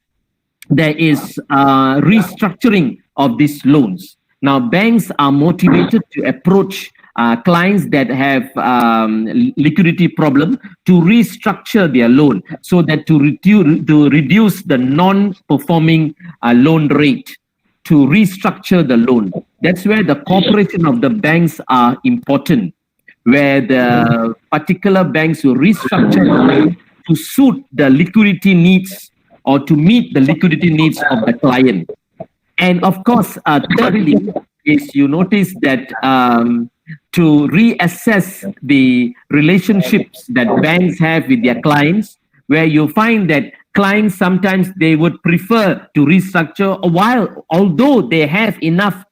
there is restructuring of these loans. Now, banks are motivated to approach clients that have liquidity problem to restructure their loan, so that to reduce the non-performing loan rate. to restructure the loan. That's where the cooperation of the banks are important, where the particular banks will restructure the loan to suit the liquidity needs or to meet the liquidity needs of the client. And of course, thirdly, is you notice that to reassess the relationships that banks have with their clients, where you find that clients sometimes they would prefer to restructure a while, although they have enough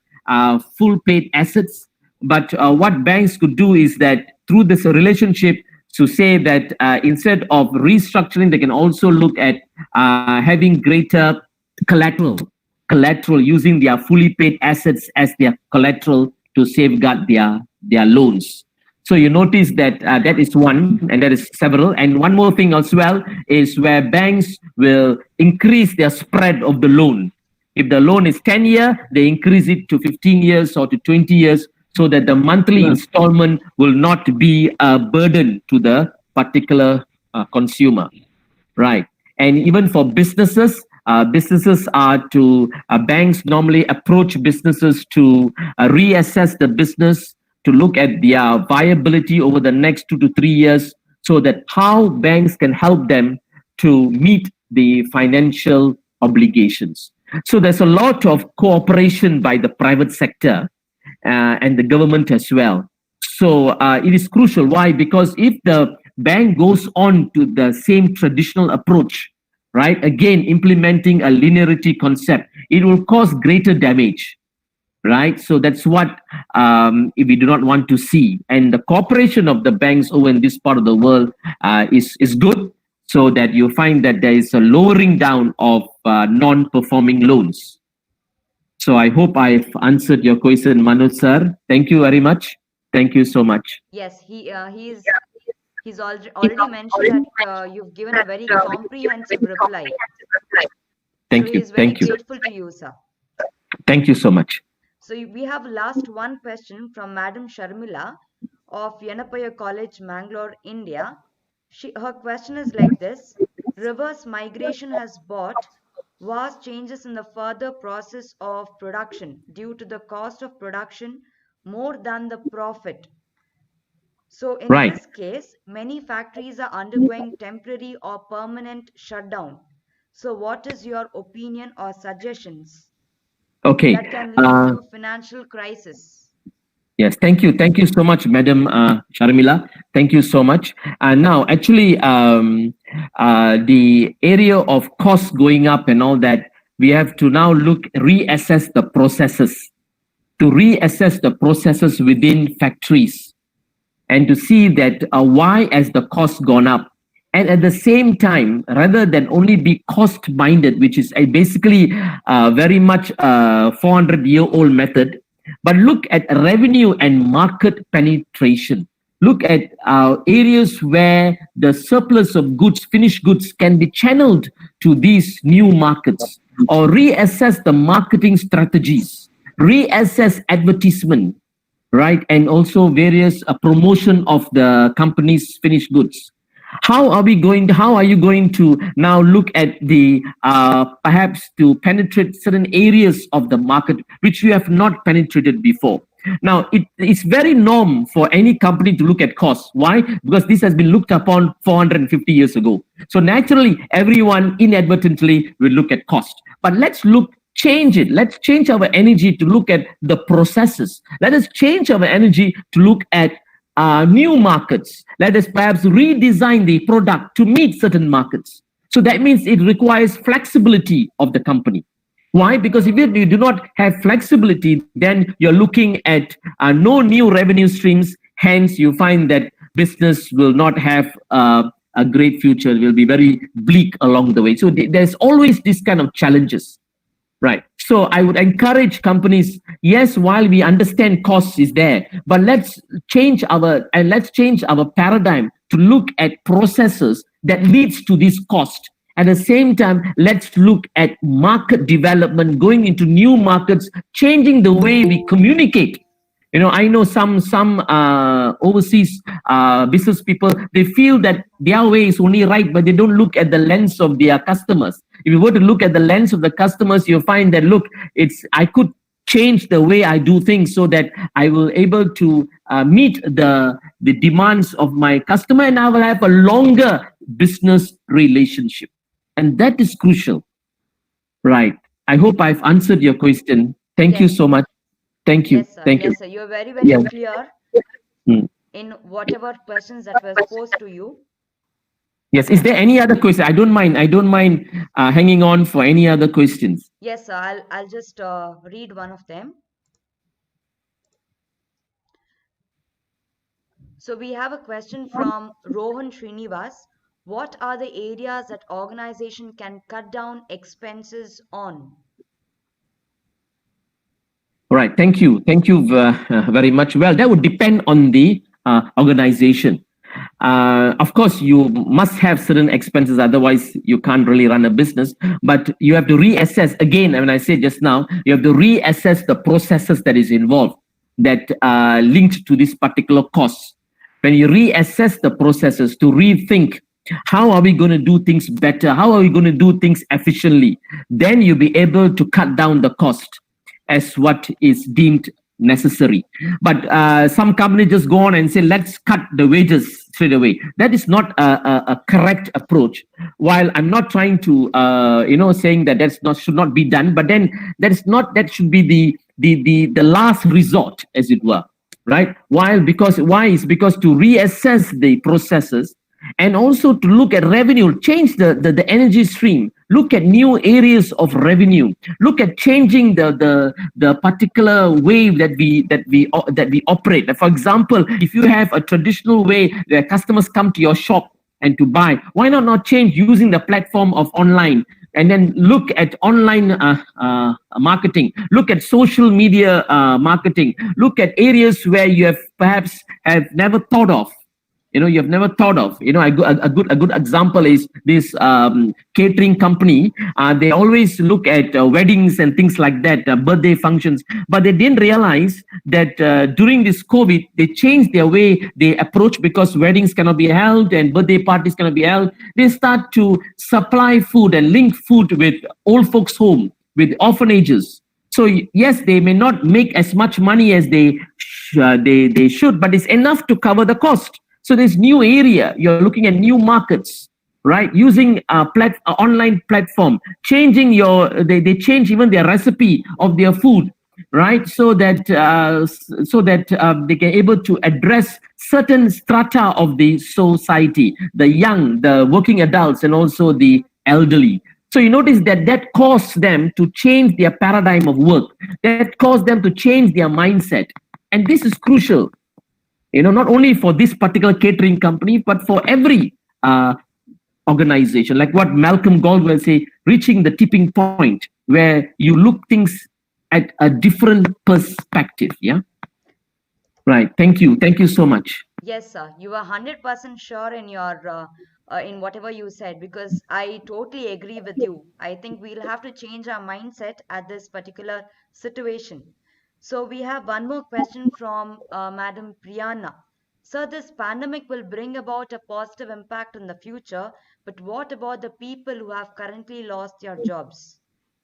full paid assets. But what banks could do is that through this relationship, to say that instead of restructuring, they can also look at having greater collateral using their fully paid assets as their collateral to safeguard their loans. So you notice that that is one, and that is several. And one more thing as well is where banks will increase their spread of the loan. If the loan is 10 years, they increase it to 15 years or to 20 years so that the monthly installment will not be a burden to the particular consumer, right? And even for businesses, businesses are to banks normally approach businesses to reassess the business, to look at their viability over the next 2 to 3 years, so that how banks can help them to meet the financial obligations. So there's a lot of cooperation by the private sector and the government as well. So it is crucial. Why? Because if the bank goes on to the same traditional approach, right, again implementing a linearity concept, it will cause greater damage, right? So that's what we do not want to see. And the cooperation of the banks over in this part of the world is good, so that you find that there is a lowering down of non-performing loans. So I hope I've answered your question, Manoj sir. Thank you very much. Thank you so much. Yes, he's already mentioned that you've given a very comprehensive reply. Thank So you. he's very Thank you. grateful to you, sir. Thank you so much. So we have last one question from Madam Sharmila of Yanapaya College, Mangalore, India. Her question is like this: reverse migration has brought vast changes in the further process of production due to the cost of production more than the profit. So in Right. this case, many factories are undergoing temporary or permanent shutdown. So what is your opinion or suggestions Okay. that can lead to a financial crisis? Yes, thank you. Thank you so much, Madam Sharmila. Thank you so much. Now, actually, the area of costs going up and all that, we have to now reassess the processes, within factories, and to see that why has the cost gone up. And at the same time, rather than only be cost-minded, which is basically very much a 400-year-old method, but look at revenue and market penetration. Look at areas where the surplus of goods, finished goods, can be channeled to these new markets, or reassess the marketing strategies, reassess advertisement, right? And also various promotion of the company's finished goods. How are you going to now look at the perhaps to penetrate certain areas of the market which you have not penetrated before? Now, it's very norm for any company to look at costs. Why? Because this has been looked upon 450 years ago. So naturally, everyone inadvertently will look at cost. But let's change it. Let's change our energy to look at the processes. Let us change our energy to look at new markets. Let us perhaps redesign the product to meet certain markets. So that means it requires flexibility of the company. Why? Because if you do not have flexibility, then you're looking at no new revenue streams. Hence, you find that business will not have a great future. It will be very bleak along the way. So there's always this kind of challenges. Right. So I would encourage companies, yes, while we understand costs is there, but let's change our paradigm to look at processes that leads to this cost. At the same time, let's look at market development, going into new markets, changing the way we communicate You know, I know some overseas business people, they feel that their way is only right, but they don't look at the lens of their customers. If you were to look at the lens of the customers, you'll find that, look, I could change the way I do things so that I will able to meet the demands of my customer, and I will have a longer business relationship. And that is crucial. Right. I hope I've answered your question. Thank you Yes. so much. Thank you. Yes, sir. Thank you. Yes, sir. You're very, very Yeah. clear Mm. in whatever questions that were posed to you. Yes. Is there any other question? I don't mind. Hanging on for any other questions. Yes, sir. I'll just read one of them. So we have a question from Rohan Srinivas. What are the areas that organization can cut down expenses on? Right. Thank you. Thank you very much. Well, that would depend on the organization. Of course, you must have certain expenses, otherwise you can't really run a business. But you have to reassess again. When I said just now, you have to reassess the processes that is involved that are linked to this particular cost. When you reassess the processes to rethink, how are we going to do things better? How are we going to do things efficiently? Then you'll be able to cut down the cost as what is deemed necessary. But some companies just go on and say, let's cut the wages straight away. That is not a correct approach. While I'm not trying to, saying that should not be done, but then that should be the last resort, as it were, right? Why? Because to reassess the processes and also to look at revenue, change the energy stream, look at new areas of revenue, look at changing the particular way that we operate. For example, if you have a traditional way where customers come to your shop and to buy, why not change using the platform of online? And then look at online marketing, look at social media marketing, look at areas where you have perhaps never thought of. You've never thought of. A good example is this catering company. They always look at weddings and things like that, birthday functions, but they didn't realize that during this COVID, they changed their way they approach, because weddings cannot be held and birthday parties cannot be held. They start to supply food and link food with old folks' home, with orphanages. So yes, they may not make as much money as they should, but it's enough to cover the cost. So this new area, you're looking at new markets, right? Using online platform, changing they change even their recipe of their food, right? So that they can able to address certain strata of the society, the young, the working adults, and also the elderly. So you notice that caused them to change their paradigm of work. That caused them to change their mindset. And this is crucial. Not only for this particular catering company, but for every organization, like what Malcolm Gladwell say, reaching the tipping point where you look things at a different perspective. Yeah. Right. Thank you. Thank you so much. Yes, sir. You are 100% sure in your in whatever you said, because I totally agree with you. I think we'll have to change our mindset at this particular situation. So we have one more question from Madam Priyana. Sir, this pandemic will bring about a positive impact in the future, but what about the people who have currently lost their jobs?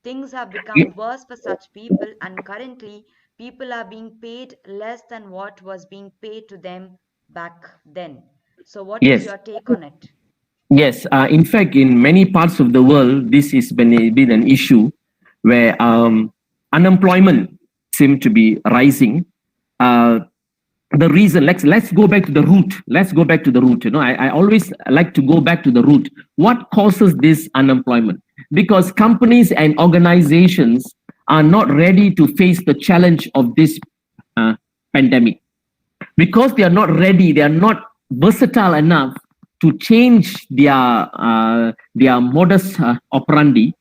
Things have become worse for such people, and currently people are being paid less than what was being paid to them back then. So what is your take on it? Yes, in fact, in many parts of the world, this has been an issue where unemployment seem to be rising. The reason, let's go back to the root. Let's go back to the root. I always like to go back to the root. What causes this unemployment? Because companies and organizations are not ready to face the challenge of this pandemic. Because they are not ready, they are not versatile enough to change their modus operandi.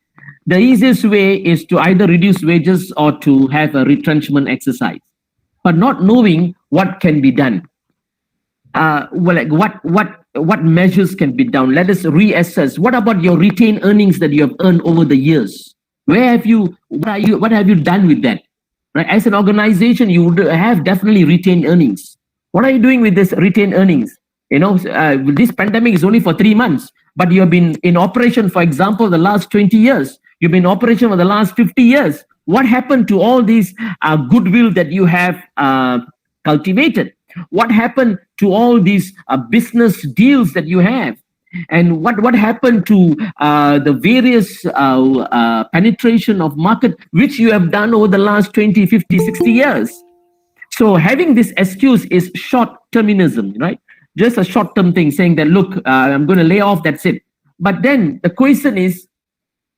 The easiest way is to either reduce wages or to have a retrenchment exercise, but not knowing what can be done. What measures can be done? Let us reassess. What about your retained earnings that you have earned over the years? What have you done with that? Right? As an organization, you would have definitely retained earnings. What are you doing with this retained earnings? This pandemic is only for 3 months, but you have been in operation, for example, the last 20 years. You've been in operation for the last 50 years. What happened to all these goodwill that you have cultivated? What happened to all these business deals that you have? And what happened to the various penetration of market which you have done over the last 20, 50, 60 years? So having this excuse is short-termism, right? Just a short-term thing saying that, look, I'm going to lay off, that's it. But then the question is,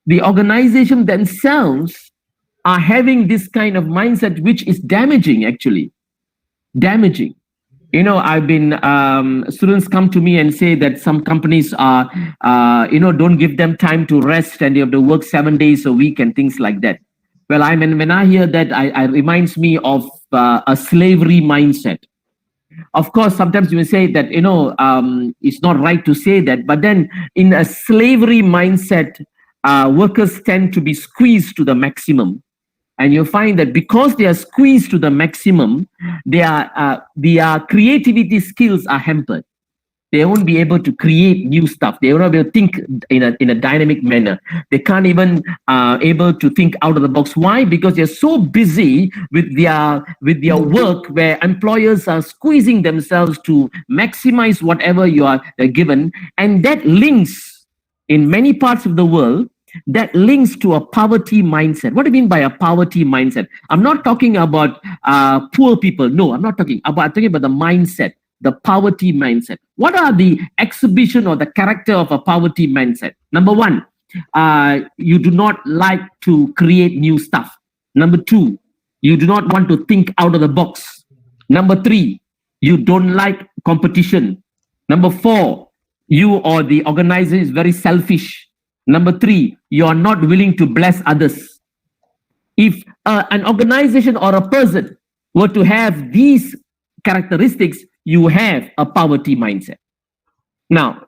the organization themselves are having this kind of mindset which is damaging, actually. Damaging. I've been, students come to me and say that some companies are, don't give them time to rest and they have to work 7 days a week and things like that. Well, when I hear that, I reminds me of a slavery mindset. Of course, sometimes you may say that, it's not right to say that, but then in a slavery mindset, workers tend to be squeezed to the maximum. And you find that because they are squeezed to the maximum, their creativity skills are hampered. They won't be able to create new stuff. They won't be able to think in a dynamic manner. They can't even able to think out of the box. Why? Because they're so busy with their work, where employers are squeezing themselves to maximize whatever you are given, and that links in many parts of the world. That links to a poverty mindset. What do you mean by a poverty mindset? I'm not talking about poor people. No, I'm talking about the mindset, the poverty mindset. What are the exhibition or the character of a poverty mindset? Number one, you do not like to create new stuff. Number two, you do not want to think out of the box. Number three, you don't like competition. Number four, you or the organizer is very selfish. Number three, you are not willing to bless others. If an organization or a person were to have these characteristics, you have a poverty mindset. Now,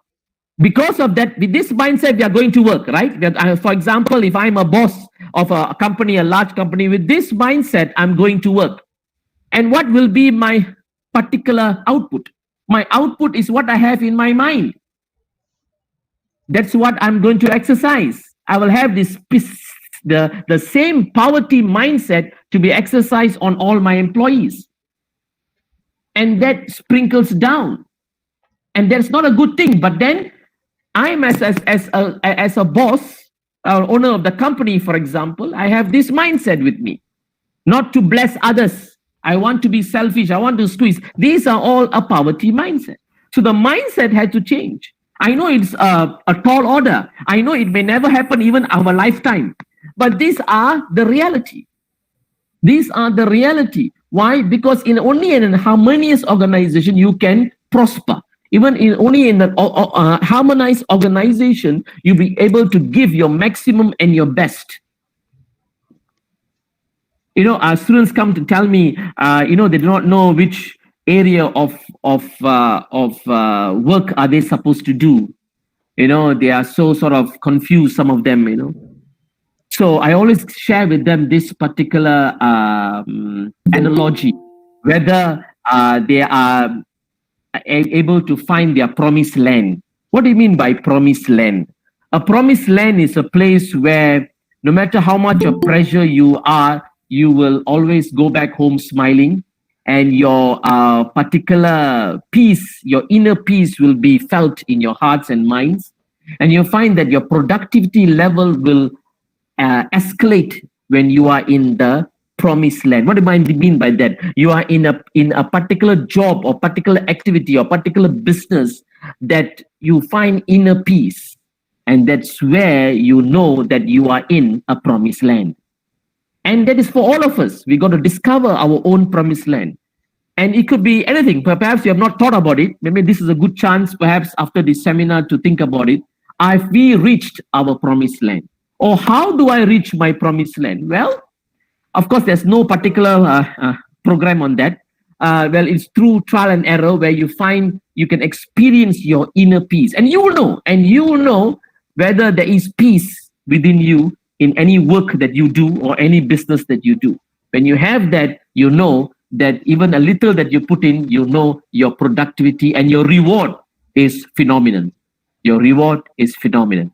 because of that, with this mindset, we are going to work, right? For example, if I'm a boss of a company, a large company, with this mindset, I'm going to work. And what will be my particular output? My output is what I have in my mind. That's what I'm going to exercise. I will have the same poverty mindset to be exercised on all my employees. And that sprinkles down. And that's not a good thing. But then I'm as a boss or owner of the company, for example, I have this mindset with me. Not to bless others. I want to be selfish. I want to squeeze. These are all a poverty mindset. So the mindset had to change. I know it's a tall order. I know it may never happen even our lifetime. But these are the reality. These are the reality. Why? Because only in a harmonious organization you can prosper. Even only in a harmonized organization, you'll be able to give your maximum and your best. Our students come to tell me, they do not know which area of work are they supposed to do. They are so sort of confused, some of them, So I always share with them this particular analogy, whether they are able to find their promised land. What do you mean by promised land? A promised land is a place where no matter how much of pressure you are, you will always go back home smiling, and your particular peace, your inner peace will be felt in your hearts and minds. And you'll find that your productivity level will escalate when you are in the promised land. What do I mean by that? You are in a particular job or particular activity or particular business that you find inner peace. And that's where you know that you are in a promised land. And that is for all of us. We got to discover our own promised land. And it could be anything. Perhaps you have not thought about it. Maybe this is a good chance, perhaps after this seminar, to think about it. Have we reached our promised land? Or how do I reach my promised land? Well, of course, there's no particular program on that. Well, it's through trial and error where you find you can experience your inner peace. And you will know whether there is peace within you in any work that you do or any business that you do. When you have that, you know that even a little that you put in, you know your productivity and your reward is phenomenal. Your reward is phenomenal.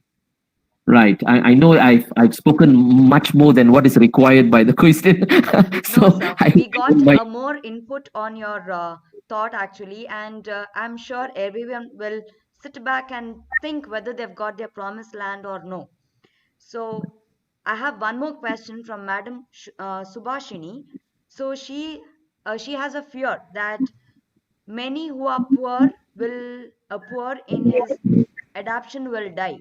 Right. I know I've spoken much more than what is required by the question. No, So sir. I We got my more input on your thought actually, and I'm sure everyone will sit back and think whether they've got their promised land or no. So I have one more question from Madam Subhashini. So she has a fear that many who are poor in his adoption will die.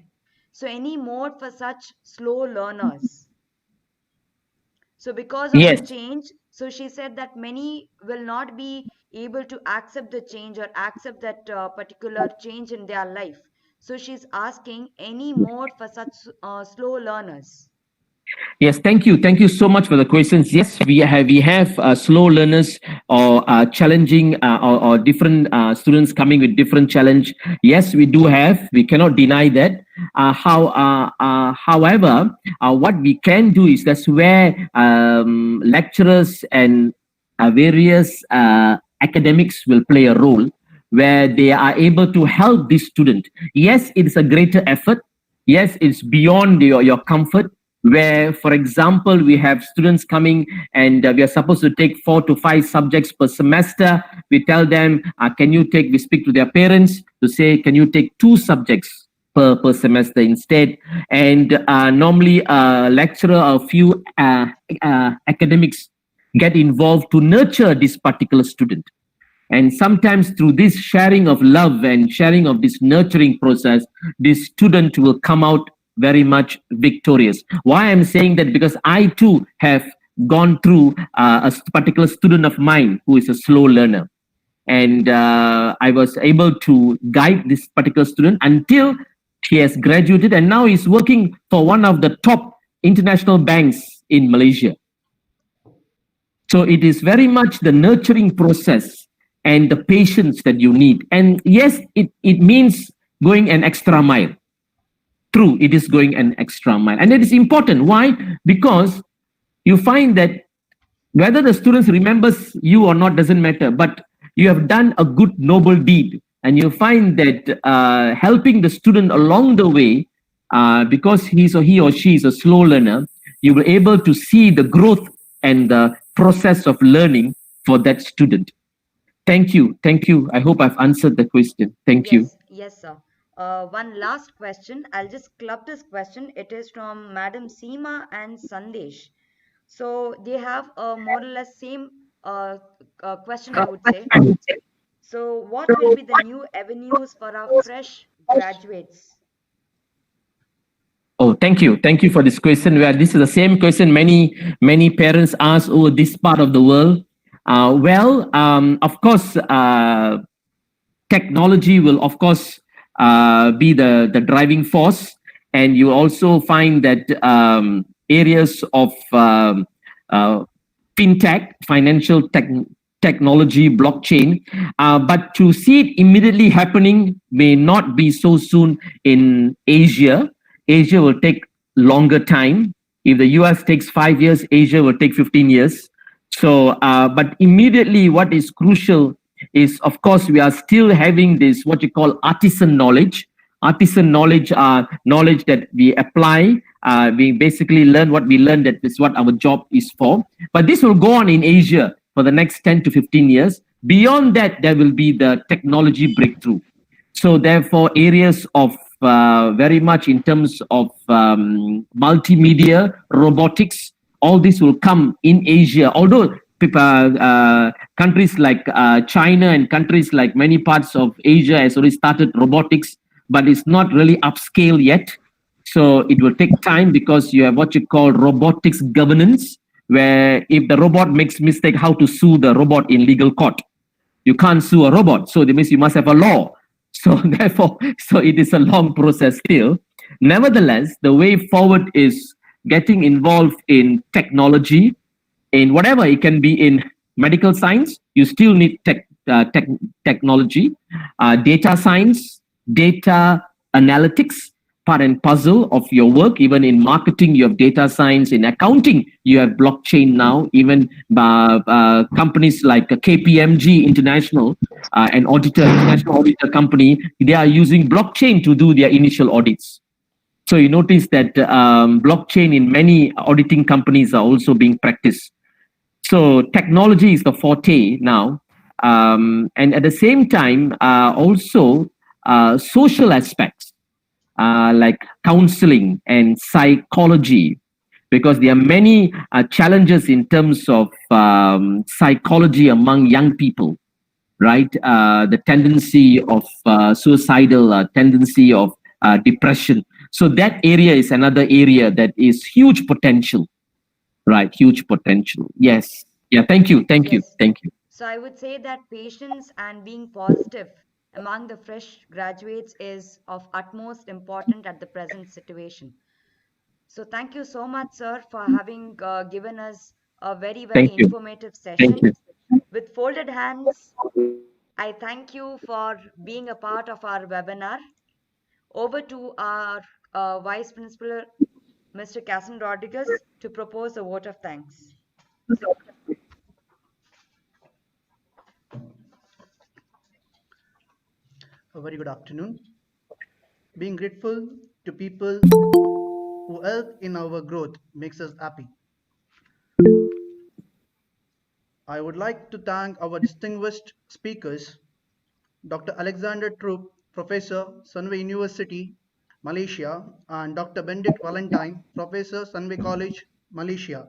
So any mode for such slow learners? So because of the yes. change, so she said that many will not be able to accept the change or accept that particular change in their life. So she's asking any mode for such slow learners. Yes, thank you. Thank you so much for the questions. Yes, we have slow learners or challenging or different students coming with different challenge. Yes, we do have. We cannot deny that. However, what we can do is that's where lecturers and various academics will play a role where they are able to help this student. Yes, it is a greater effort. Yes, it's beyond your comfort where, for example, we have students coming and we are supposed to take 4 to 5 subjects per semester. We tell them, we speak to their parents to say, can you take 2 subjects per semester instead? And normally a lecturer or a few academics get involved to nurture this particular student. And sometimes through this sharing of love and sharing of this nurturing process, this student will come out very much victorious. Why I'm saying that? Because I too have gone through a particular student of mine who is a slow learner. And I was able to guide this particular student until he has graduated, and now he's working for one of the top international banks in Malaysia. So it is very much the nurturing process and the patience that you need. And yes, it means going an extra mile. True, it is going an extra mile. And it is important. Why? Because you find that whether the students remembers you or not doesn't matter, but you have done a good noble deed. And you find that helping the student along the way, because he or she is a slow learner, you will able to see the growth and the process of learning for that student. Thank you. Thank you. I hope I've answered the question. Thank you. Yes, sir. One last question. I'll just club this question. It is from Madam Seema and Sandesh. So they have a more or less same question, I would say. So what will be the new avenues for our fresh graduates? Oh, thank you. Thank you for this question. Where this is the same question many parents ask over this part of the world. Of course, technology will, of course, be the driving force. And you also find that areas of fintech, financial technology, blockchain, but to see it immediately happening may not be so soon in Asia. Asia will take longer time. If the US takes 5 years, Asia will take 15 years. So, but immediately what is crucial is, of course, we are still having this, what you call artisan knowledge. Artisan knowledge are knowledge that we apply. We basically learn what we learn, that is what our job is for. But this will go on in Asia for the next 10 to 15 years. Beyond that, there will be the technology breakthrough. So therefore, areas of very much in terms of multimedia, robotics, all this will come in Asia. Although countries like China and countries like many parts of Asia has already started robotics, but it's not really upscale yet. So it will take time because you have what you call robotics governance, where if the robot makes mistake, how to sue the robot in legal court. You can't sue a robot. So that means you must have a law. So therefore, so it is a long process still. Nevertheless, the way forward is getting involved in technology, in whatever. It can be in medical science. You still need technology, data science, data analytics, part and puzzle of your work. Even in marketing, you have data science. In accounting, you have blockchain now. Even companies like KPMG International, international auditor company, they are using blockchain to do their initial audits. So you notice that blockchain in many auditing companies are also being practiced. So technology is the forte now. And at the same time, also social aspects like counseling and psychology, because there are many challenges in terms of psychology among young people, right? The tendency of suicidal tendency of depression. So that area is another area that is huge potential, right? Huge potential. Yes. Yeah. Thank you. Thank you. Yes. Thank you. So I would say that patience and being positive among the fresh graduates is of utmost importance at the present situation. So thank you so much, sir, for having given us a very, very Thank you. informative Thank session. you. With folded hands, I thank you for being a part of our webinar. Over to our Vice Principal, Mr. Casson Rodriguez, to propose a vote of thanks. A very good afternoon. Being grateful to people who help in our growth makes us happy. I would like to thank our distinguished speakers, Dr. Alexander Troop, Professor, Sunway University, Malaysia, and Dr. Benedict Valentine, Professor, Sunway College, Malaysia,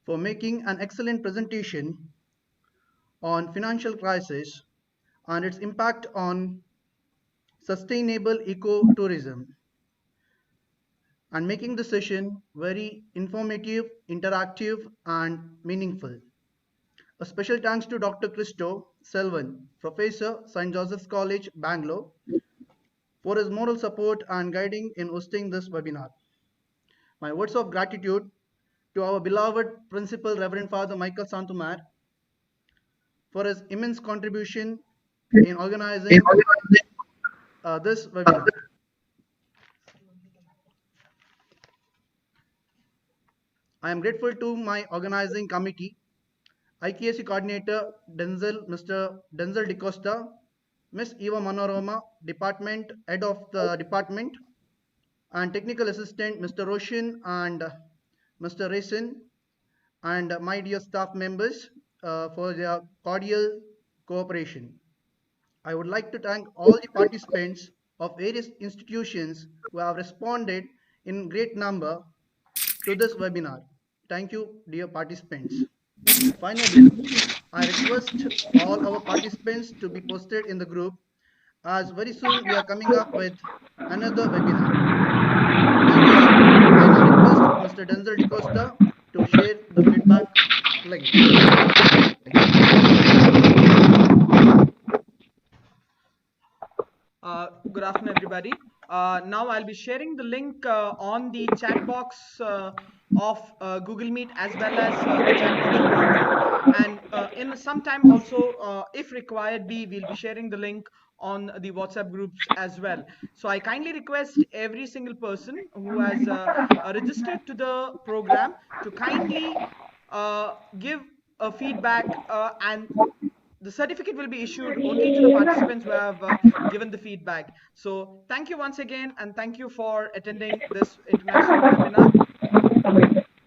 for making an excellent presentation on financial crisis and its impact on sustainable ecotourism, and making the session very informative, interactive, and meaningful. A special thanks to Dr. Christo Selvan, Professor, St. Joseph's College, Bangalore, for his moral support and guiding in hosting this webinar. My words of gratitude to our beloved Principal Reverend Father Michael Santumar for his immense contribution in organizing this webinar. I am grateful to my organizing committee, IKSC coordinator Mr. Denzel DeCosta, Ms. Eva Manorama, department head of the department, and technical assistant Mr. Roshan and Mr. Raisin, and my dear staff members for their cordial cooperation. I would like to thank all the participants of various institutions who have responded in great number to this webinar. Thank you, dear participants. Finally, I request all our participants to be posted in the group, as very soon we are coming up with another webinar. Thank you all. I now request Mr. Denzel DeCosta to share the feedback link. Good afternoon, everybody. Now I'll be sharing the link on the chat box of Google Meet, as well as the chat box of YouTube. And in some time also, if required be, we'll be sharing the link on the WhatsApp groups as well. So I kindly request every single person who has registered to the program to kindly give a feedback, and the certificate will be issued only to the participants who have given the feedback. So thank you once again, and thank you for attending this international webinar.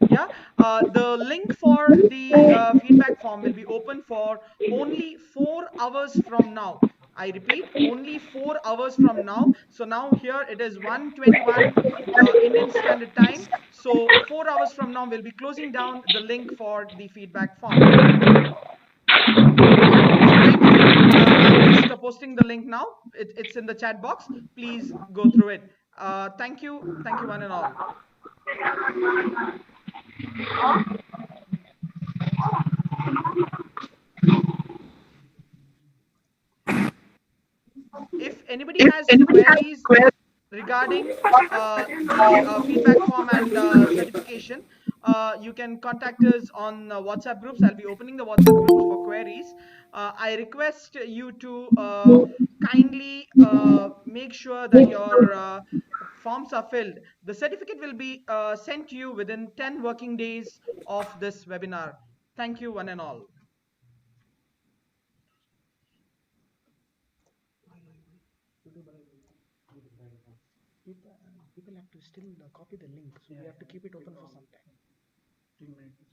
Yeah, the link for the feedback form will be open for only 4 hours from now. I repeat, only 4 hours from now. So now here it is 1:21 Indian Standard Time. So 4 hours from now, we'll be closing down the link for the feedback form. Thank you. I'm just posting the link now. It's in the chat box. Please go through it. Thank you. Thank you, one and all. If anybody has queries regarding the feedback form and certification, you can contact us on WhatsApp groups. I'll be opening the WhatsApp groups for queries. I request you to kindly make sure that your forms are filled, the certificate will be sent to you within 10 working days of this webinar. Thank you, one and all. People have to still copy the link, so we have to keep it open for some time.